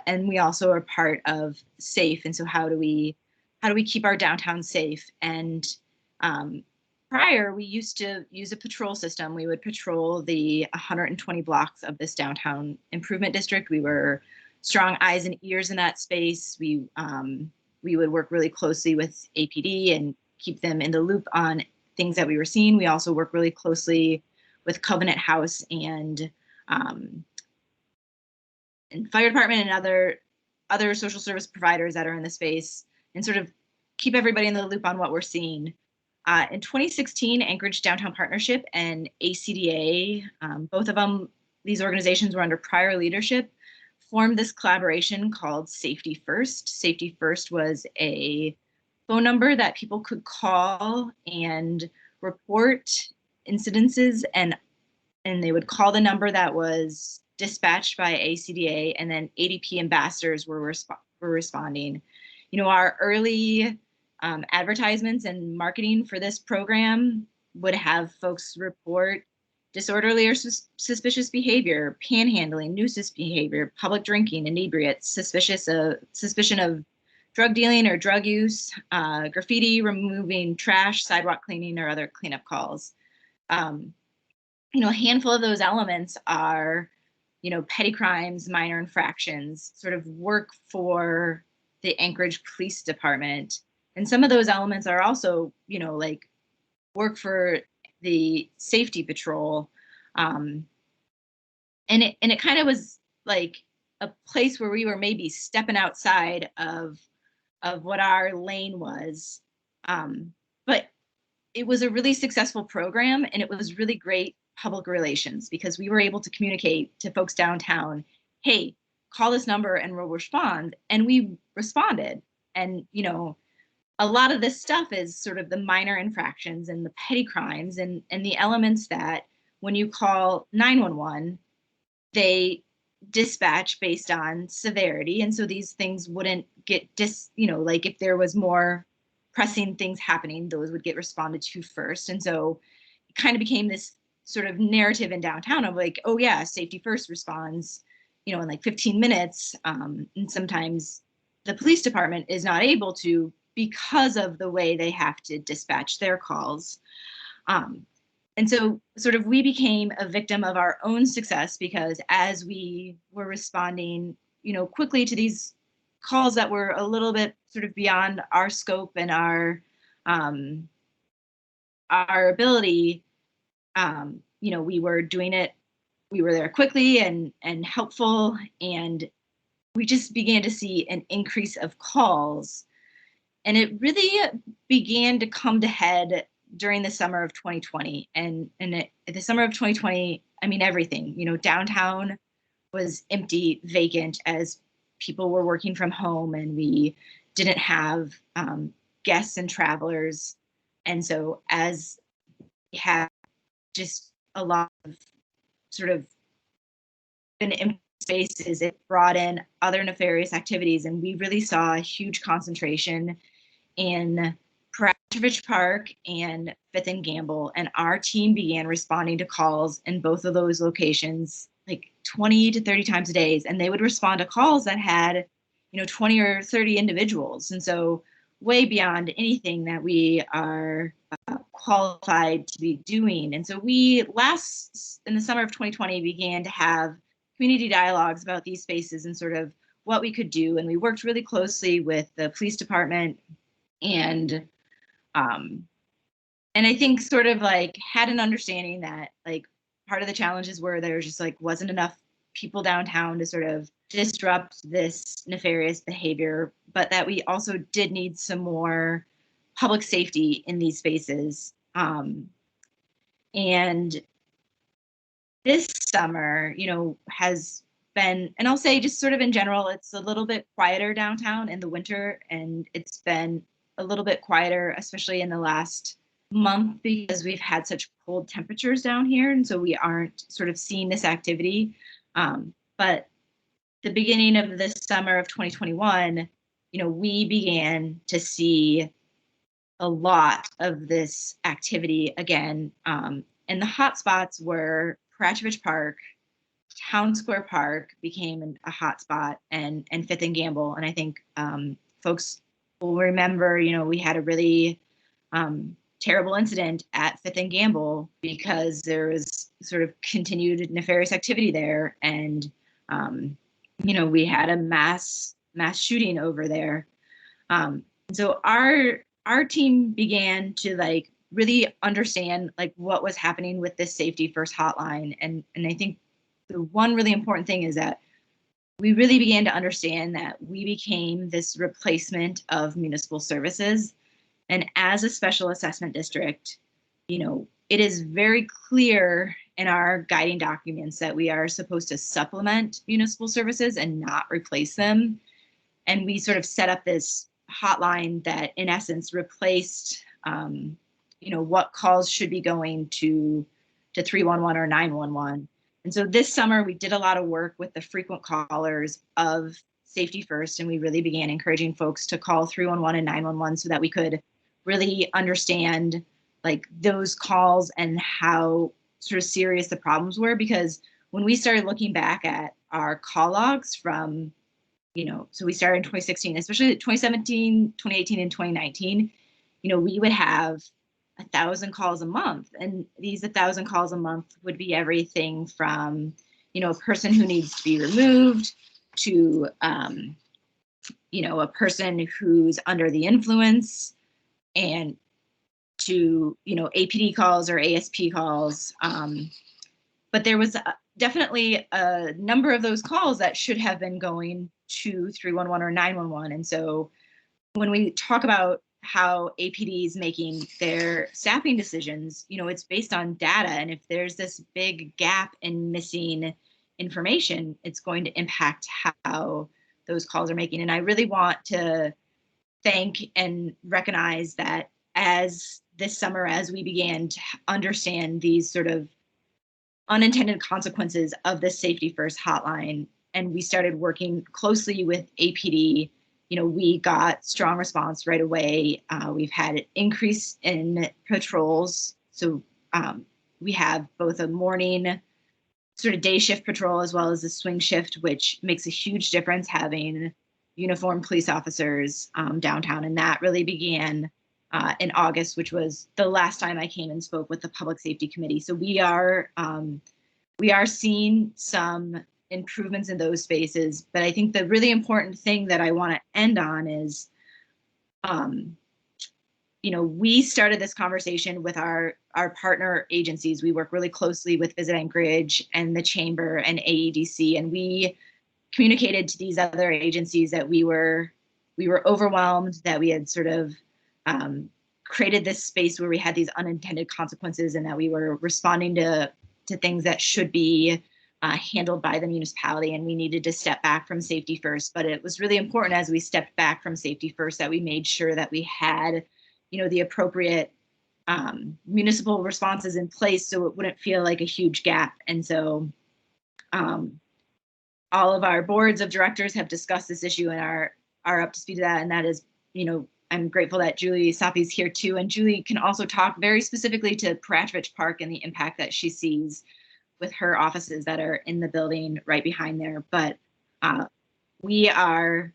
and we also are part of SAFE. And so how do we keep our downtown safe? And prior, we used to use a patrol system. We would patrol the 120 blocks of this Downtown Improvement District. We were strong eyes and ears in that space. We would work really closely with APD and keep them in the loop on things that we were seeing. We also work really closely with Covenant House and fire department and other social service providers that are in the space, and sort of keep everybody in the loop on what we're seeing. In 2016, Anchorage Downtown Partnership and ACDA, both of them, these organizations were under prior leadership, formed this collaboration called Safety First. Safety First was a phone number that people could call and report incidences, and they would call the number that was dispatched by ACDA, and then ADP ambassadors were responding. Our early advertisements and marketing for this program would have folks report disorderly or suspicious behavior, panhandling, nuisance behavior, public drinking, inebriates, suspicion of drug dealing or drug use, graffiti, removing trash, sidewalk cleaning, or other cleanup calls. A handful of those elements are, petty crimes, minor infractions, sort of work for the Anchorage Police Department. And some of those elements are also, like work for the safety patrol. And it kind of was like a place where we were maybe stepping outside of what our lane was. But it was a really successful program, and it was really great public relations because we were able to communicate to folks downtown, hey, call this number and we'll respond. And we responded. And, a lot of this stuff is sort of the minor infractions and the petty crimes and the elements that when you call 911, they dispatch based on severity. And so these things wouldn't get like if there was more pressing things happening, those would get responded to first. And so it kind of became this sort of narrative in downtown of like, oh yeah, Safety First responds, in like 15 minutes. And sometimes the police department is not able to because of the way they have to dispatch their calls. And so sort of we became a victim of our own success, because as we were responding, quickly to these calls that were a little bit sort of beyond our scope and our ability, we were doing it. We were there quickly and helpful, and we just began to see an increase of calls. And it really began to come to head during the summer of 2020. And the summer of 2020, I mean, everything, downtown was empty, vacant, as people were working from home, and we didn't have guests and travelers. And so as we had just a lot of sort of in empty spaces, it brought in other nefarious activities. And we really saw a huge concentration in Anchorage Park and Fifth and Gamble, and our team began responding to calls in both of those locations like 20 to 30 times a day, and they would respond to calls that had 20 or 30 individuals. And so way beyond anything that we are qualified to be doing. And so we in the summer of 2020 began to have community dialogues about these spaces and sort of what we could do. And we worked really closely with the police department, and I think sort of like had an understanding that like part of the challenges were there just like wasn't enough people downtown to sort of disrupt this nefarious behavior, but that we also did need some more public safety in these spaces. And this summer, has been, and I'll say just sort of in general, it's a little bit quieter downtown in the winter, and it's been a little bit quieter, especially in the last month, because we've had such cold temperatures down here. And so we aren't sort of seeing this activity. But the beginning of this summer of 2021, we began to see a lot of this activity again. And the hotspots were Anchorage Park, Town Square Park became a hotspot, and Fifth and Gamble. And I think folks will remember, we had a really terrible incident at Fifth and Gamble because there was sort of continued nefarious activity there, and we had a mass shooting over there. So our team began to like really understand like what was happening with this safety first hotline, and I think the one really important thing is that we really began to understand that we became this replacement of municipal services. And as a special assessment district, it is very clear in our guiding documents that we are supposed to supplement municipal services and not replace them. And we sort of set up this hotline that in essence replaced, what calls should be going to 311 or 911. And so this summer we did a lot of work with the frequent callers of Safety First, and we really began encouraging folks to call 311 and 911 so that we could really understand like those calls and how sort of serious the problems were. Because when we started looking back at our call logs from, so we started in 2016, especially 2017, 2018, and 2019, we would have 1,000 calls a month. And these 1,000 calls a month would be everything from, a person who needs to be removed to, a person who's under the influence, and to, APD calls or ASP calls. But there was definitely a number of those calls that should have been going to 311 or 911. And so when we talk about how APD is making their staffing decisions, it's based on data. And if there's this big gap in missing information, it's going to impact how those calls are making. And I really want to thank and recognize that as this summer, as we began to understand these sort of unintended consequences of the Safety First hotline, and we started working closely with APD, we got strong response right away. We've had an increase in patrols. So we have both a morning sort of day shift patrol as well as a swing shift, which makes a huge difference having uniformed police officers downtown. And that really began in August, which was the last time I came and spoke with the Public Safety Committee. So we are seeing some improvements in those spaces, but I think the really important thing that I want to end on is, we started this conversation with our partner agencies. We work really closely with Visit Anchorage and the Chamber and AEDC, and we communicated to these other agencies that we were overwhelmed, that we had sort of created this space where we had these unintended consequences, and that we were responding to things that should be handled by the municipality, and we needed to step back from safety first. But it was really important as we stepped back from safety first that we made sure that we had, the appropriate municipal responses in place so it wouldn't feel like a huge gap. And so all of our boards of directors have discussed this issue and are up to speed to that. And that is, I'm grateful that Julie Sapi's here too. And Julie can also talk very specifically to Paratrovich Park and the impact that she sees with her offices that are in the building right behind there. But we are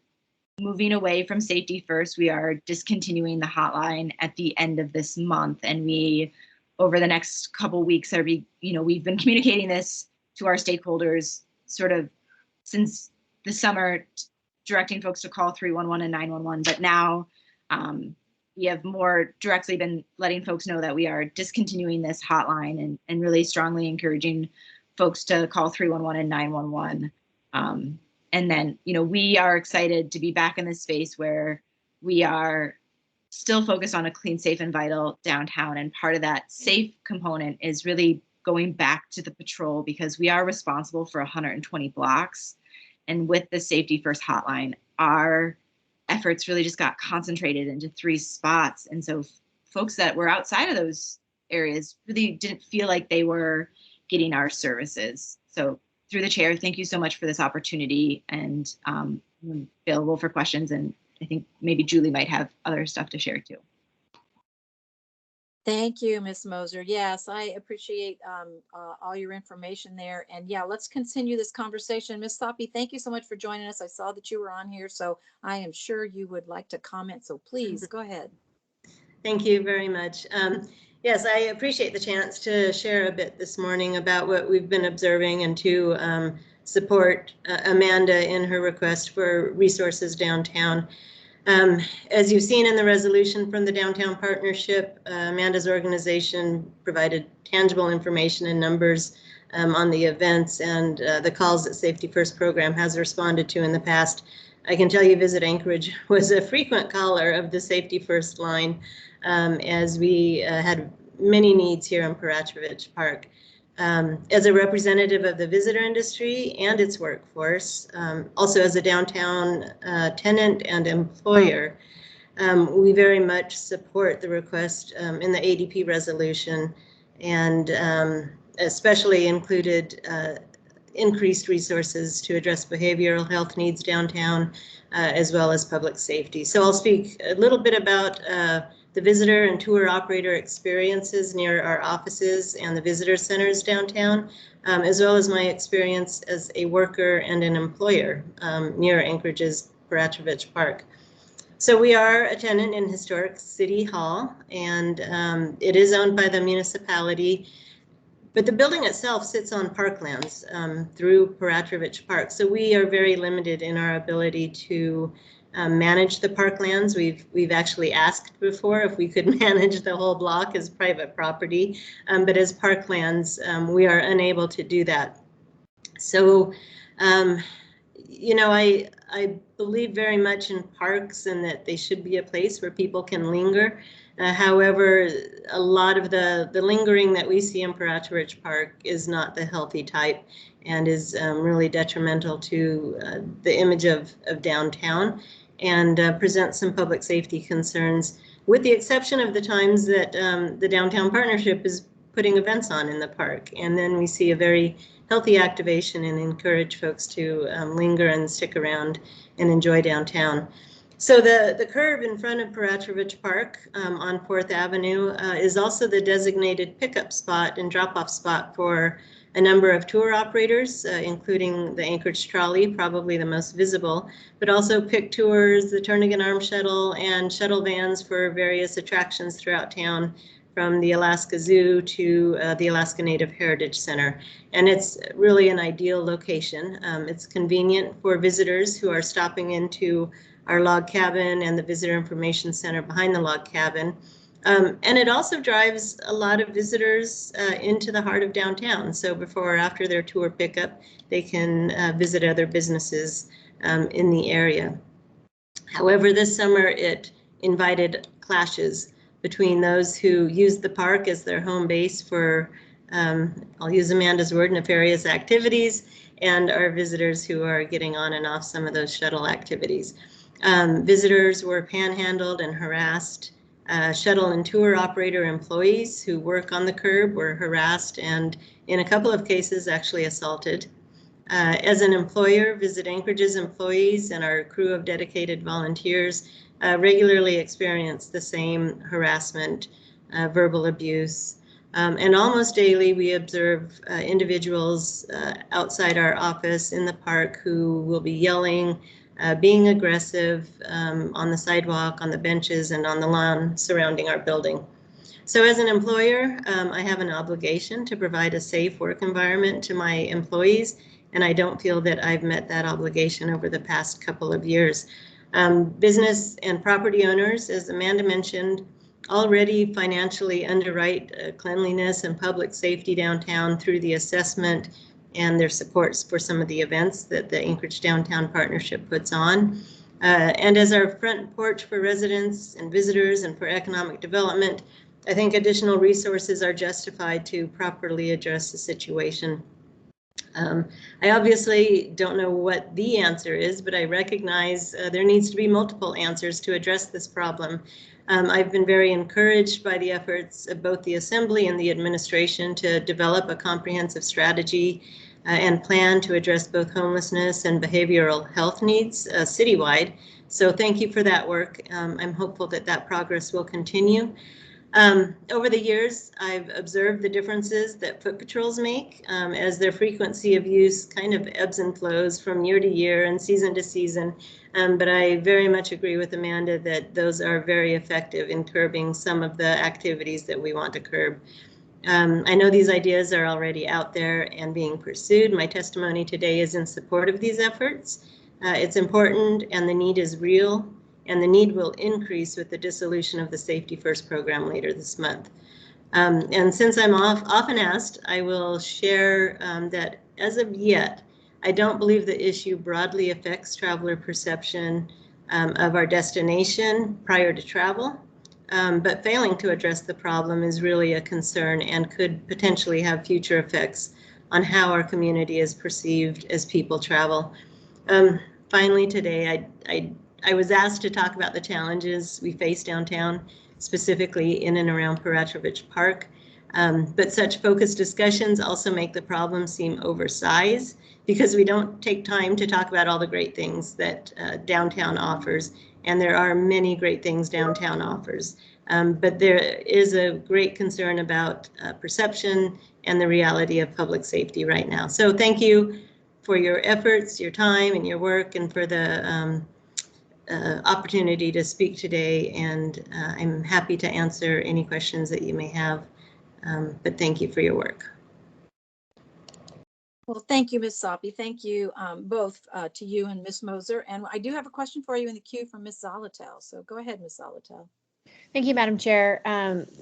moving away from safety first. We are discontinuing the hotline at the end of this month. And we, over the next couple weeks, we've been communicating this to our stakeholders sort of since the summer, directing folks to call 311 and 911. But now we have more directly been letting folks know that we are discontinuing this hotline and really strongly encouraging folks to call 311 and 911. And then, we are excited to be back in this space where we are still focused on a clean, safe, and vital downtown. And part of that safe component is really going back to the patrol, because we are responsible for 120 blocks. And with the Safety First hotline, our efforts really just got concentrated into 3 spots. And so folks that were outside of those areas really didn't feel like they were getting our services. So through the chair, thank you so much for this opportunity, and I'm available for questions. And I think maybe Julie might have other stuff to share too. Thank you, Ms. Moser. Yes, I appreciate all your information there. And yeah, let's continue this conversation. Ms. Sapi, thank you so much for joining us. I saw that you were on here, so I am sure you would like to comment. So please go ahead. Thank you very much. Yes, I appreciate the chance to share a bit this morning about what we've been observing and to support Amanda in her request for resources downtown. As you've seen in the resolution from the Downtown Partnership, Amanda's organization provided tangible information and numbers on the events and the calls that Safety First program has responded to in the past. I can tell you Visit Anchorage was a frequent caller of the Safety First line, as we had many needs here in Paratrovich Park. As a representative of the visitor industry and its workforce, also as a downtown tenant and employer, we very much support the request in the ADP resolution, and especially included increased resources to address behavioral health needs downtown, as well as public safety. So I'll speak a little bit about the visitor and tour operator experiences near our offices and the visitor centers downtown, as well as my experience as a worker and an employer near Anchorage's Paratrovich Park. So we are a tenant in historic City Hall, and it is owned by the municipality, but the building itself sits on parklands through Paratrovich Park. So we are very limited in our ability to manage the parklands. We've actually asked before if we could manage the whole block as private property, but as parklands, we are unable to do that. So, I believe very much in parks and that they should be a place where people can linger. However, a lot of the lingering that we see in Paratrovich Park is not the healthy type and is really detrimental to the image of downtown, and presents some public safety concerns, with the exception of the times that the Downtown Partnership is putting events on in the park. And then we see a very healthy activation and encourage folks to linger and stick around and enjoy downtown. So the curb in front of Paratrovich Park on 4th Avenue is also the designated pickup spot and drop-off spot for a number of tour operators, including the Anchorage Trolley, probably the most visible, but also Pick Tours, the Turnagain Arm Shuttle, and shuttle vans for various attractions throughout town, from the Alaska Zoo to the Alaska Native Heritage Center. And it's really an ideal location. It's convenient for visitors who are stopping into our log cabin and the Visitor Information Center behind the log cabin. And it also drives a lot of visitors into the heart of downtown. So before or after their tour pickup, they can visit other businesses in the area. However, this summer it invited clashes between those who use the park as their home base for, I'll use Amanda's word, nefarious activities, and our visitors who are getting on and off some of those shuttle activities. Visitors were panhandled and harassed. Shuttle and tour operator employees who work on the curb were harassed and in a couple of cases actually assaulted. As an employer, Visit Anchorage's employees and our crew of dedicated volunteers regularly experience the same harassment, verbal abuse, and almost daily we observe individuals outside our office in the park who will be yelling, being aggressive on the sidewalk, on the benches, and on the lawn surrounding our building. So as an employer, I have an obligation to provide a safe work environment to my employees, and I don't feel that I've met that obligation over the past couple of years. Business and property owners, as Amanda mentioned, already financially underwrite cleanliness and public safety downtown through the assessment and their supports for some of the events that the Anchorage Downtown Partnership puts on. And as our front porch for residents and visitors and for economic development, I think additional resources are justified to properly address the situation. I obviously don't know what the answer is, but I recognize there needs to be multiple answers to address this problem. I've been very encouraged by the efforts of both the Assembly and the administration to develop a comprehensive strategy and plan to address both homelessness and behavioral health needs citywide. So thank you for that work. I'm hopeful that that progress will continue. Over the years, I've observed the differences that foot patrols make as their frequency of use kind of ebbs and flows from year to year and season to season. But I very much agree with Amanda that those are very effective in curbing some of the activities that we want to curb. I know these ideas are already out there and being pursued. My testimony today is in support of these efforts. It's important and the need is real, and the need will increase with the dissolution of the Safety First program later this month. And since I'm often asked, I will share that as of yet, I don't believe the issue broadly affects traveler perception of our destination prior to travel. But failing to address the problem is really a concern and could potentially have future effects on how our community is perceived as people travel. Finally, today, I was asked to talk about the challenges we face downtown, specifically in and around Peratrovich Park. But such focused discussions also make the problem seem oversized because we don't take time to talk about all the great things that downtown offers. And there are many great things downtown offers. But there is a great concern about perception and the reality of public safety right now. So thank you for your efforts, your time, and your work, and for the opportunity to speak today. And I'm happy to answer any questions that you may have. But thank you for your work. Well, thank you, Ms. Soppe. Thank you both to you and Ms. Moser. And I do have a question for you in the queue from Ms. Zolotel. So go ahead, Ms. Zolotel. Thank you, Madam Chair.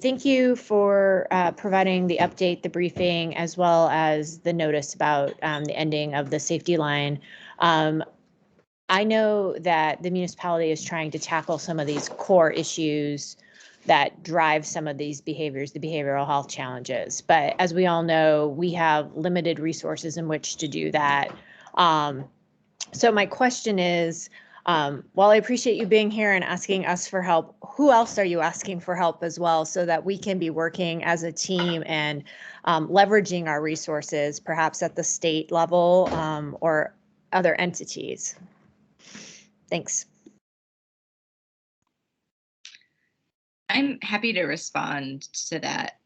Thank you for providing the update, the briefing, as well as the notice about the ending of the safety line. I know that the municipality is trying to tackle some of these core issues that drive some of these behaviors, the behavioral health challenges. But as we all know, we have limited resources in which to do that. So my question is, while I appreciate you being here and asking us for help, who else are you asking for help as well, so that we can be working as a team and leveraging our resources, perhaps at the state level or other entities? Thanks. I'm happy to respond to that.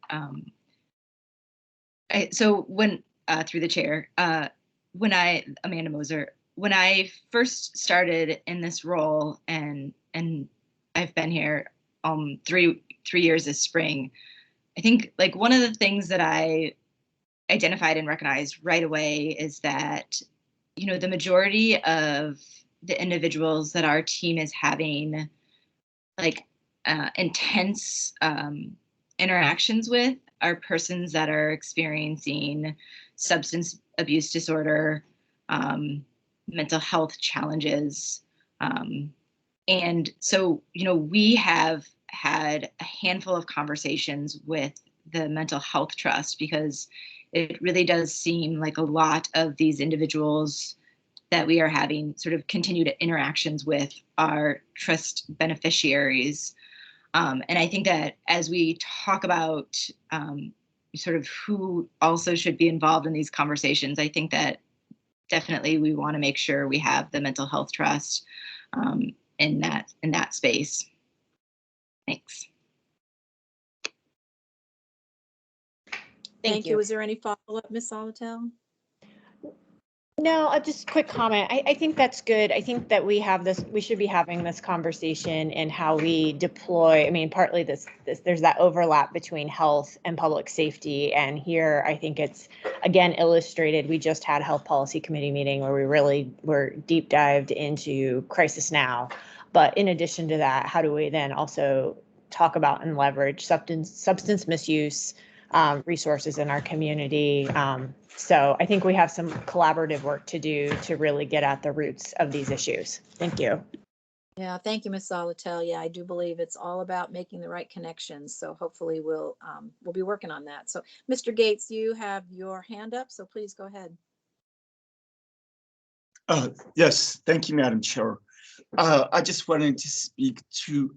So when through the chair. Amanda Moser, when I first started in this role, and I've been here 3 years this spring, I think like one of the things that I identified and recognized right away is that, you know, the majority of the individuals that our team is having like intense interactions with are persons that are experiencing substance abuse disorder, mental health challenges. And so, you know, we have had a handful of conversations with the Mental Health Trust because it really does seem like a lot of these individuals that we are having sort of continued interactions with are trust beneficiaries. And I think that as we talk about sort of who also should be involved in these conversations, I think that definitely we want to make sure we have the Mental Health Trust in that space. Thanks. Thank you. Is there any follow-up, Ms. Solotel? No, just a quick comment. I think that's good. I think that we should be having this conversation in how we deploy. I mean, partly there's that overlap between health and public safety. And here, I think it's, again, illustrated. We just had a health policy committee meeting where we really were deep dived into crisis now. But in addition to that, how do we then also talk about and leverage substance misuse resources in our community? So I think we have some collaborative work to do to really get at the roots of these issues. Thank you. Yeah, thank you, Ms. Solotel. Yeah, I do believe it's all about making the right connections. So hopefully we'll be working on that. So Mr. Gates, you have your hand up, so please go ahead. Yes, thank you, Madam Chair. I just wanted to speak to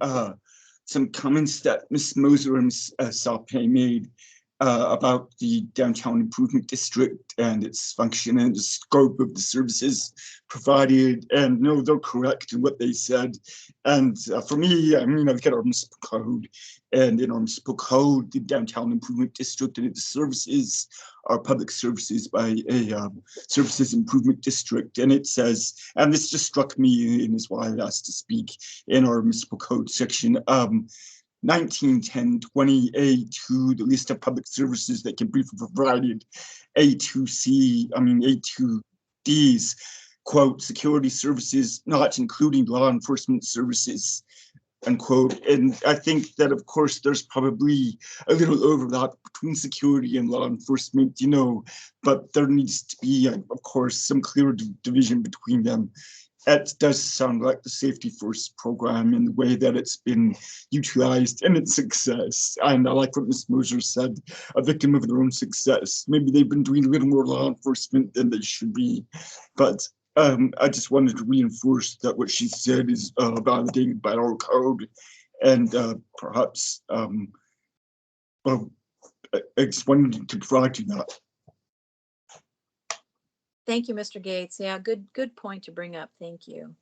some comments that Ms. Moser and Ms. Salpe made about the Downtown Improvement District and its function and the scope of the services provided. And no, they're correct in what they said. And for me, I mean, I've got our municipal code, and in our municipal code, the Downtown Improvement District and its services are public services by a services improvement district. And it says, and this just struck me and is why I asked to speak in our municipal code section, 1910-20A2, the list of public services that can be provided. A2Ds, quote, security services, not including law enforcement services, unquote. And I think that, of course, there's probably a little overlap between security and law enforcement, you know, but there needs to be, of course, some clear division between them. It does sound like the Safety First program in the way that it's been utilized and its success. And I like what Ms. Moser said, a victim of their own success. Maybe they've been doing a little more law enforcement than they should be. But I just wanted to reinforce that what she said is validated by our code. And perhaps well, I just wanted to provide you that. Thank you, Mr. Gates. Yeah, good point to bring up. Thank you.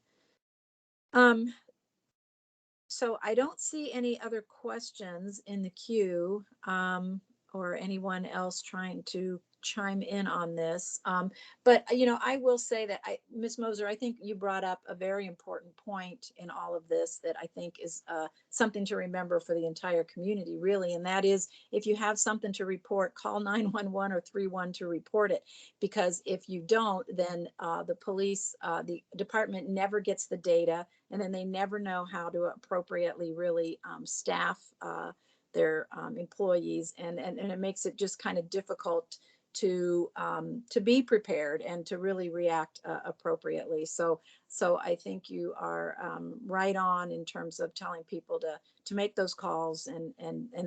So I don't see any other questions in the queue or anyone else trying to chime in on this. But, you know, I will say that Ms. Moser, I think you brought up a very important point in all of this that I think is something to remember for the entire community, really. And that is, if you have something to report, call 911 or 31 to report it. Because if you don't, then the police, the department never gets the data, and then they never know how to appropriately really staff their employees. And it makes it just kind of difficult to be prepared and to really react appropriately. So I think you are right on in terms of telling people to make those calls, and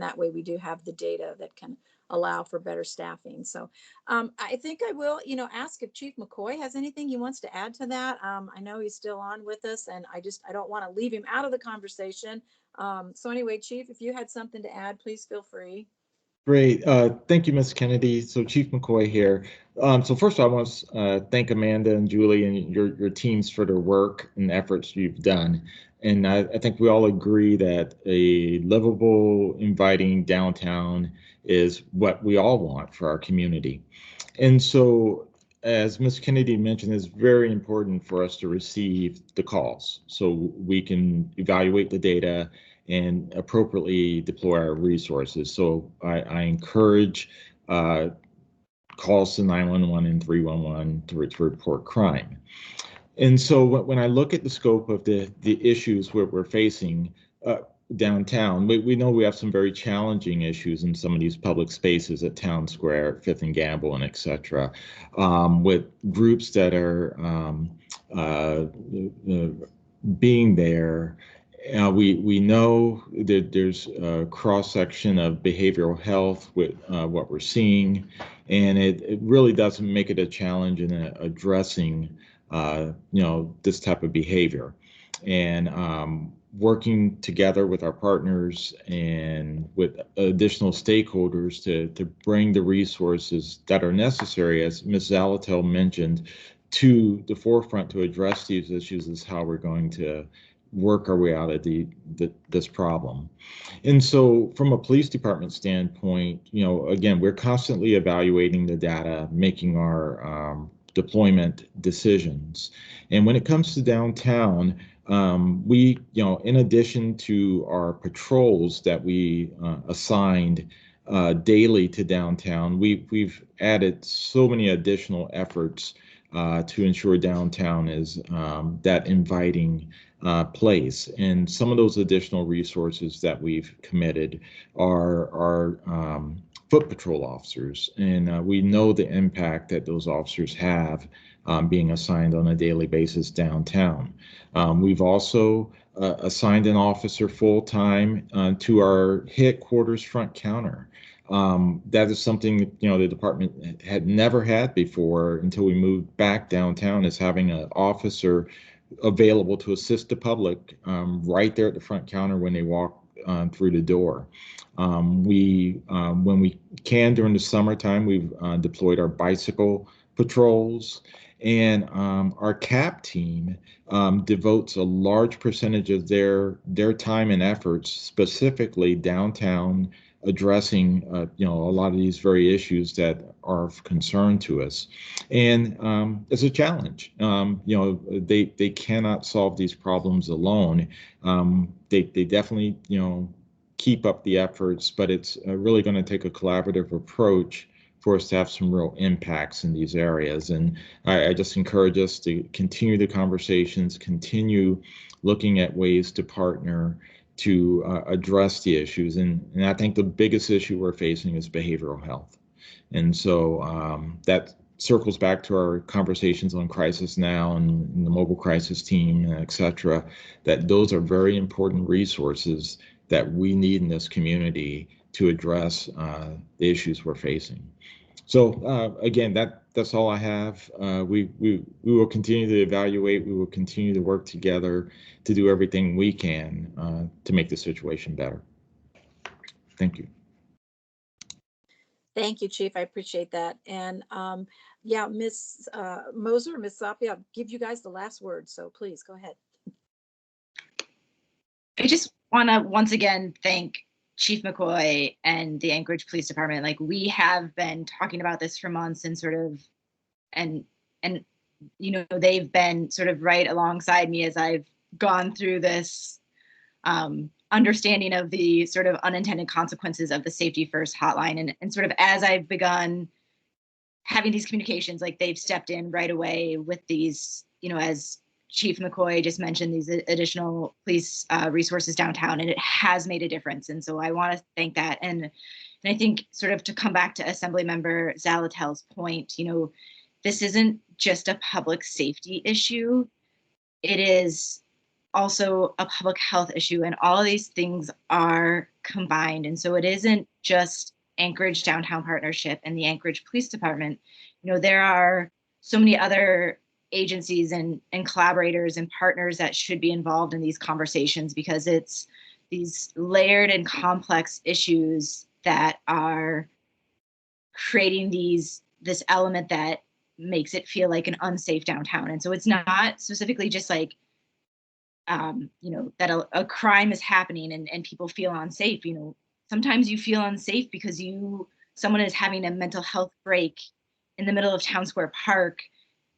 that way we do have the data that can allow for better staffing. So I think I will, you know, ask if Chief McCoy has anything he wants to add to that. I know he's still on with us, and I don't want to leave him out of the conversation. So anyway, Chief, if you had something to add, please feel free. Great. Thank you, Ms. Kennedy. So Chief McCoy here. So first of all, I want to thank Amanda and Julie and your teams for their work and efforts you've done. And I think we all agree that a livable, inviting downtown is what we all want for our community. And so, as Ms. Kennedy mentioned, it's very important for us to receive the calls so we can evaluate the data and appropriately deploy our resources. So I encourage calls to 911 and 311 to report crime. And so when I look at the scope of the issues we're facing downtown, we know we have some very challenging issues in some of these public spaces at Town Square, Fifth and Gamble, and et cetera, with groups that are being there. We know that there's a cross section of behavioral health with what we're seeing, and it really doesn't make it a challenge in addressing this type of behavior. And working together with our partners and with additional stakeholders to bring the resources that are necessary, as Ms. Zalatel mentioned, to the forefront to address these issues is how we're going to work our way out of this problem. And so from a police department standpoint, again, we're constantly evaluating the data, making our deployment decisions. And when it comes to downtown, we, in addition to our patrols that we assigned daily to downtown, we've added so many additional efforts to ensure downtown is that inviting place. And some of those additional resources that we've committed are foot patrol officers. And we know the impact that those officers have being assigned on a daily basis downtown. We've also assigned an officer full-time to our headquarters front counter. That is something the department had never had before until we moved back downtown, is having an officer available to assist the public right there at the front counter when they walk through the door. When we can during the summertime, we've deployed our bicycle patrols, and our CAP team devotes a large percentage of their time and efforts specifically downtown, addressing a lot of these very issues that are of concern to us. And it's a challenge. They cannot solve these problems alone. They definitely keep up the efforts, but it's really going to take a collaborative approach for us to have some real impacts in these areas. And I just encourage us to continue the conversations, continue looking at ways to partner to address the issues. And I think the biggest issue we're facing is behavioral health. And so that circles back to our conversations on Crisis Now and the mobile crisis team, et cetera, that those are very important resources that we need in this community to address the issues we're facing. So again, that's all I have. We will continue to evaluate. We will continue to work together to do everything we can to make the situation better. Thank you. Thank you, Chief. I appreciate that. And yeah, Ms. Moser, Ms. Sapi, I'll give you guys the last word. So please go ahead. I just want to once again thank Chief McCoy and the Anchorage Police Department. Like, we have been talking about this for months, and they've been sort of right alongside me as I've gone through this understanding of the sort of unintended consequences of the Safety First hotline. And sort of as I've begun having these communications, like, they've stepped in right away with these, as Chief McCoy just mentioned, these additional police resources downtown, and it has made a difference. And so I want to thank that. And I think, sort of to come back to Assemblymember Zalatel's point, this isn't just a public safety issue. It is also a public health issue, and all of these things are combined. And so it isn't just Anchorage Downtown Partnership and the Anchorage Police Department. There are so many other agencies and collaborators and partners that should be involved in these conversations, because it's these layered and complex issues that are creating this element that makes it feel like an unsafe downtown. And so it's not specifically just like that a crime is happening and people feel unsafe. Sometimes you feel unsafe because someone is having a mental health break in the middle of Town Square Park,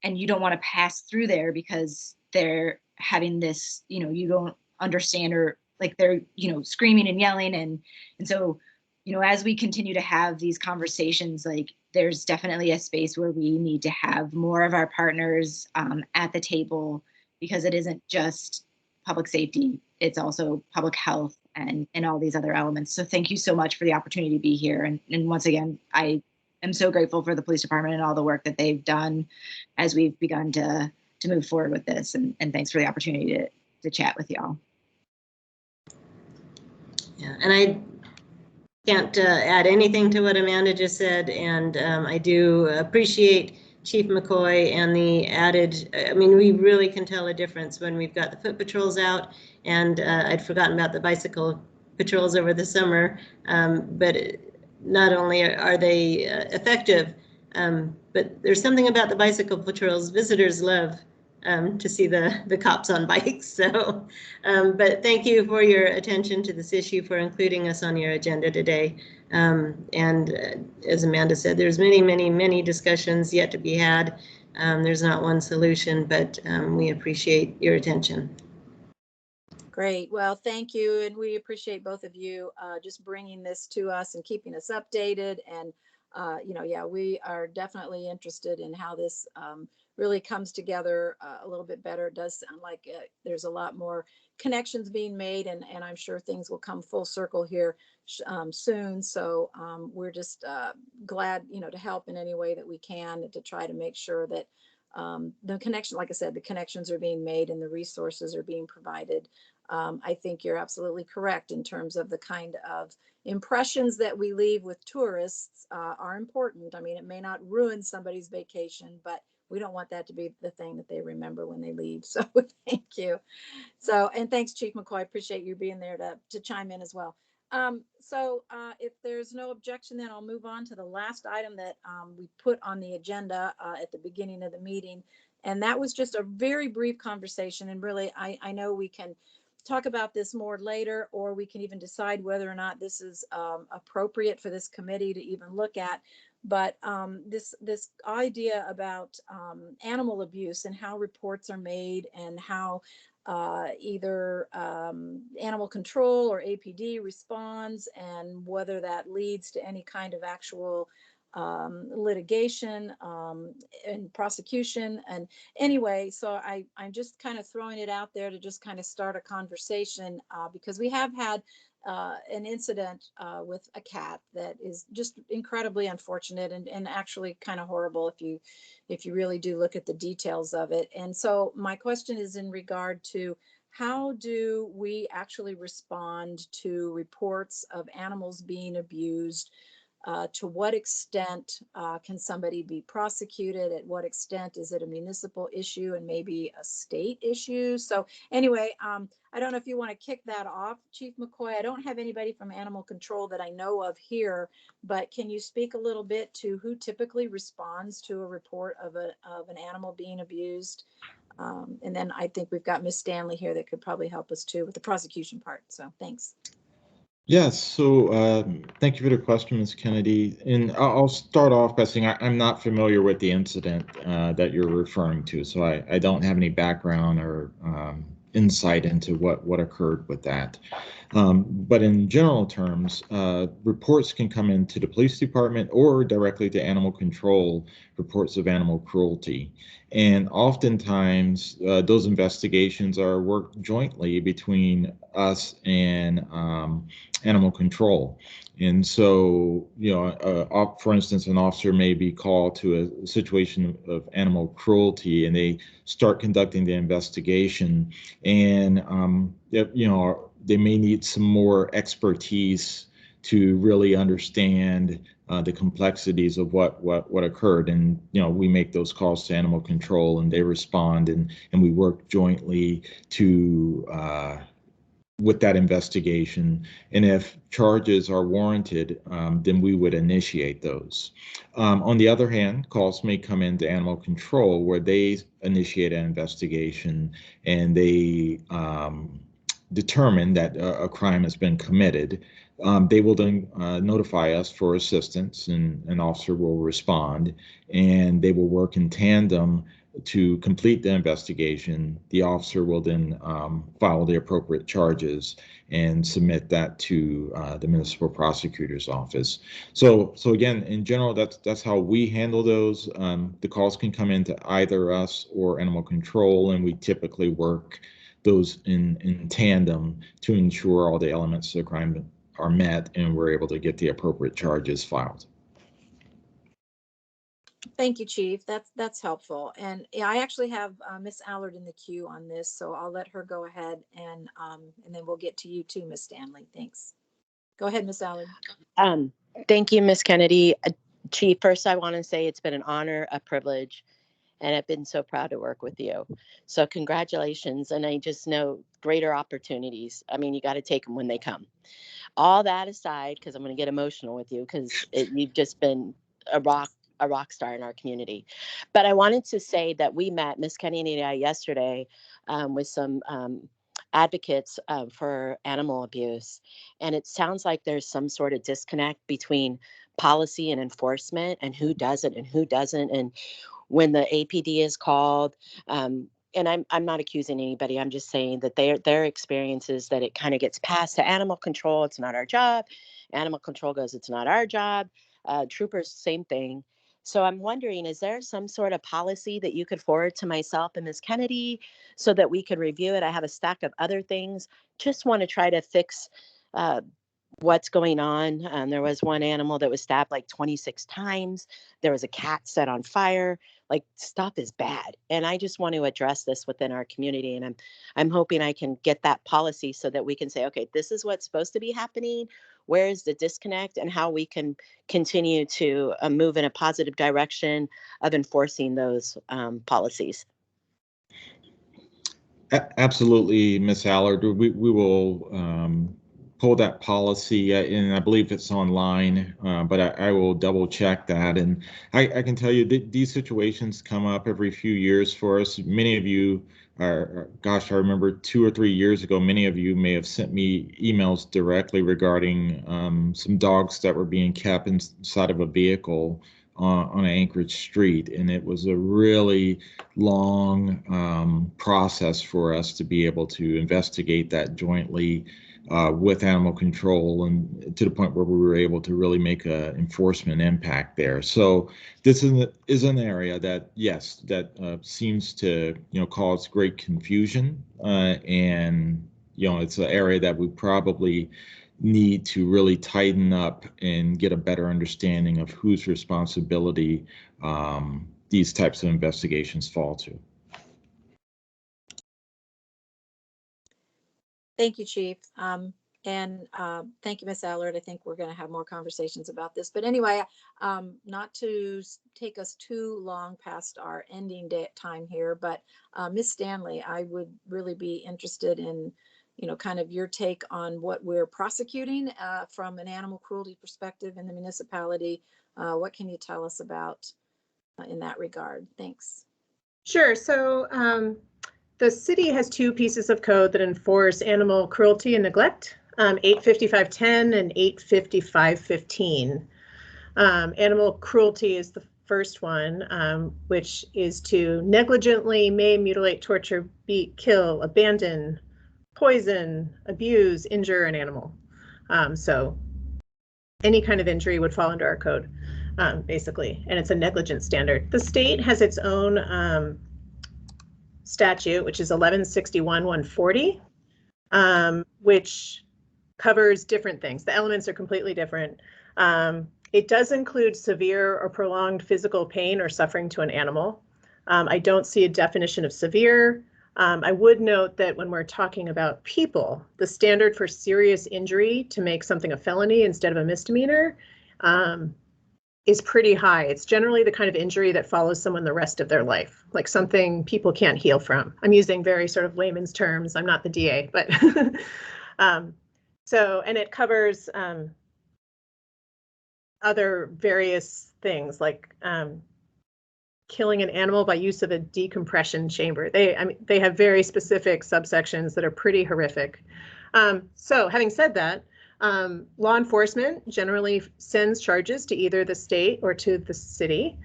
and you don't want to pass through there because they're having this, you don't understand, or like they're, screaming and yelling. And so, as we continue to have these conversations, like there's definitely a space where we need to have more of our partners at the table, because it isn't just public safety, it's also public health and all these other elements. So thank you so much for the opportunity to be here. And once again, I am so grateful for the police department and all the work that they've done as we've begun to move forward with this. And thanks for the opportunity to chat with y'all. Yeah, and I can't add anything to what Amanda just said, and I do appreciate Chief McCoy and the added, we really can tell a difference when we've got the foot patrols out, and I'd forgotten about the bicycle patrols over the summer, but not only are they effective, but there's something about the bicycle patrols visitors love to see the cops on bikes. So, but thank you for your attention to this issue, for including us on your agenda today. And as Amanda said, there's many discussions yet to be had. There's not one solution, but we appreciate your attention. Great. Well, thank you. And we appreciate both of you just bringing this to us and keeping us updated. And, we are definitely interested in how this really comes together a little bit better. It does sound like there's a lot more connections being made, and I'm sure things will come full circle here soon. So we're just glad, to help in any way that we can to try to make sure that the connection, like I said, the connections are being made and the resources are being provided. I think you're absolutely correct in terms of the kind of impressions that we leave with tourists are important. I mean, it may not ruin somebody's vacation, but we don't want that to be the thing that they remember when they leave. So thank you. So, and thanks, Chief McCoy. I appreciate you being there to chime in as well. If there's no objection, then I'll move on to the last item that we put on the agenda at the beginning of the meeting. And that was just a very brief conversation. And really, I know we can talk about this more later, or we can even decide whether or not this is appropriate for this committee to even look at. But this idea about animal abuse and how reports are made, and how either animal control or APD responds, and whether that leads to any kind of actual litigation and prosecution. And anyway, so I'm just kind of throwing it out there to just kind of start a conversation because we have had an incident with a cat that is just incredibly unfortunate and actually kind of horrible if you really do look at the details of it. And so my question is in regard to how do we actually respond to reports of animals being abused? To what extent can somebody be prosecuted? At what extent is it a municipal issue and maybe a state issue? So anyway, I don't know if you want to kick that off, Chief McCoy. I don't have anybody from animal control that I know of here, but can you speak a little bit to who typically responds to a report of an animal being abused? And then I think we've got Ms. Stanley here that could probably help us too with the prosecution part. So thanks. Yes, so thank you for the question, Ms. Kennedy. And I'll start off by saying I'm not familiar with the incident that you're referring to, so I don't have any background or insight into what occurred with that. But in general terms, reports can come into the police department or directly to animal control, reports of animal cruelty. And oftentimes, those investigations are worked jointly between us and animal control. And so, for instance, an officer may be called to a situation of animal cruelty, and they start conducting the investigation, and they may need some more expertise to really understand the complexities of what occurred. And we make those calls to animal control, and they respond, and we work jointly to with that investigation. And if charges are warranted, then we would initiate those. On the other hand, calls may come into animal control where they initiate an investigation, and they determine that a crime has been committed, they will then notify us for assistance, and an officer will respond, and they will work in tandem to complete the investigation. The officer will then file the appropriate charges and submit that to the municipal prosecutor's office. So again, in general, that's how we handle those. The calls can come into either us or animal control, and we typically work those in tandem to ensure all the elements of the crime are met and we're able to get the appropriate charges filed. Thank you, Chief. That's helpful. And yeah, I actually have Miss Allard in the queue on this, so I'll let her go ahead, and then we'll get to you too, Miss Stanley. Thanks. Go ahead, Miss Allard. Thank you, Miss Kennedy. Chief, first I want to say it's been an honor, a privilege, and I've been so proud to work with you. So congratulations, and I just know greater opportunities. I mean, you got to take them when they come. All that aside, because I'm going to get emotional with you, because you've just been a rock star in our community. But I wanted to say that we met, Miss Kennedy and I, yesterday with some advocates for animal abuse. And it sounds like there's some sort of disconnect between policy and enforcement, and who does it and who doesn't. And when the APD is called, and I'm not accusing anybody. I'm just saying that their experience is that it kind of gets passed to animal control. It's not our job. Animal control goes, it's not our job. Troopers, same thing. So I'm wondering, is there some sort of policy that you could forward to myself and Ms. Kennedy so that we could review it? I have a stack of other things. Just want to try to fix what's going on. There was one animal that was stabbed like 26 times. There was a cat set on fire. Like, stuff is bad. And I just want to address this within our community. And I'm hoping I can get that policy so that we can say, okay, this is what's supposed to be happening. Where is the disconnect, and how we can continue to move in a positive direction of enforcing those policies. Absolutely, Ms. Allard. We will pull that policy, and I believe it's online, but I will double check that. And I can tell you that these situations come up every few years for us. Many of you are, gosh, I remember 2 or 3 years ago, many of you may have sent me emails directly regarding some dogs that were being kept inside of a vehicle on an Anchorage street. And it was a really long process for us to be able to investigate that jointly with animal control, and to the point where we were able to really make an enforcement impact there. So this is an area that, yes, that seems to cause great confusion, and it's an area that we probably need to really tighten up and get a better understanding of whose responsibility these types of investigations fall to. Thank you, Chief. And thank you, Miss Allard. I think we're going to have more conversations about this. But anyway, not to take us too long past our ending time here, but Miss Stanley, I would really be interested in, kind of your take on what we're prosecuting from an animal cruelty perspective in the municipality. What can you tell us about in that regard? Thanks. Sure. So the city has 2 pieces of code that enforce animal cruelty and neglect, 85510 and 85515. Animal cruelty is the first one, which is to negligently maim, mutilate, torture, beat, kill, abandon, poison, abuse, injure an animal. So any kind of injury would fall under our code, basically, and it's a negligence standard. The state has its own statute, which is 1161-140, which covers different things. The elements are completely different. It does include severe or prolonged physical pain or suffering to an animal. I don't see a definition of severe. I would note that when we're talking about people, the standard for serious injury to make something a felony instead of a misdemeanor is pretty high. It's generally the kind of injury that follows someone the rest of their life, like something people can't heal from. I'm using very sort of layman's terms. I'm not the DA, but so, and it covers other various things like killing an animal by use of a decompression chamber. They have very specific subsections that are pretty horrific. So having said that, law enforcement generally sends charges to either the state or to the city.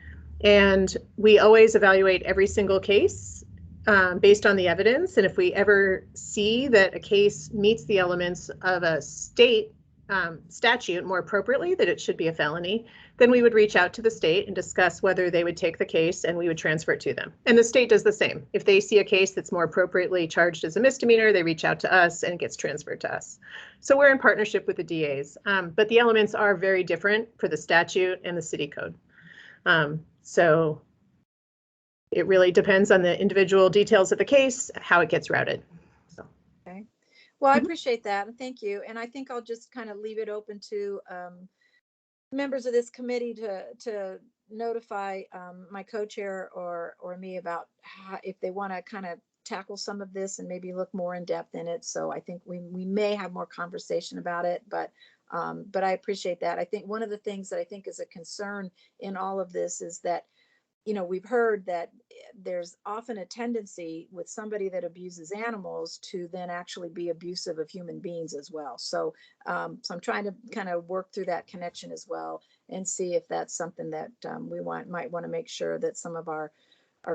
And we always evaluate every single case based on the evidence. And if we ever see that a case meets the elements of a state statute more appropriately, that it should be a felony, then we would reach out to the state and discuss whether they would take the case and we would transfer it to them. And the state does the same. If they see a case that's more appropriately charged as a misdemeanor, they reach out to us and it gets transferred to us. So we're in partnership with the DAs, but the elements are very different for the statute and the city code. So it really depends on the individual details of the case, how it gets routed. So. Okay. Well, I appreciate that. And thank you. And I think I'll just kind of leave it open to members of this committee to notify my co-chair or me about how, if they want to kind of tackle some of this and maybe look more in depth in it. So I think we may have more conversation about it, but I appreciate that. I think one of the things that I think is a concern in all of this is that, you know, we've heard that there's often a tendency with somebody that abuses animals to then actually be abusive of human beings as well. So, so I'm trying to kind of work through that connection as well and see if that's something that we might want to make sure that some of our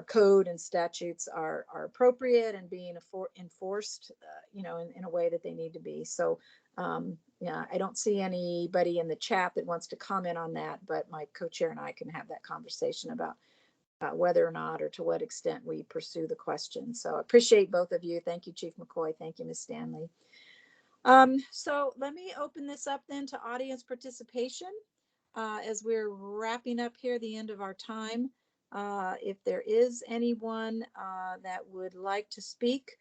code and statutes are appropriate and being enforced, you know, in a way that they need to be. So, yeah, I don't see anybody in the chat that wants to comment on that, but my co-chair and I can have that conversation about whether or not or to what extent we pursue the question. So I appreciate both of you. Thank you, Chief McCoy. Thank you, Ms. Stanley. So let me open this up then to audience participation as we're wrapping up here the end of our time. If there is anyone that would like to speak,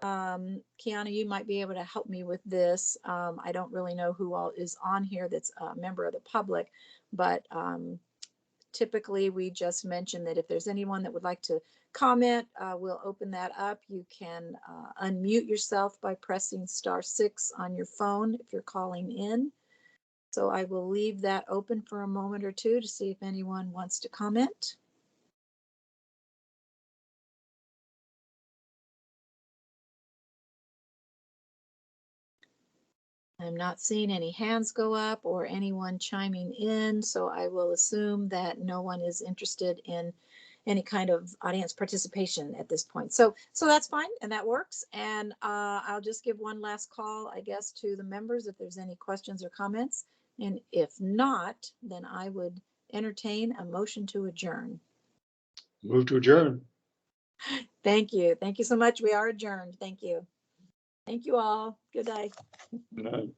Kiana, you might be able to help me with this. I don't really know who all is on here that's a member of the public, but typically we just mention that if there's anyone that would like to comment, we'll open that up. You can unmute yourself by pressing *6 on your phone if you're calling in. So I will leave that open for a moment or two to see if anyone wants to comment. I'm not seeing any hands go up or anyone chiming in, so I will assume that no one is interested in any kind of audience participation at this point. So that's fine, and that works. And I'll just give one last call, I guess, to the members if there's any questions or comments. And if not, then I would entertain a motion to adjourn. Move to adjourn. Thank you. Thank you so much. We are adjourned. Thank you. Thank you all. Good night. Good night.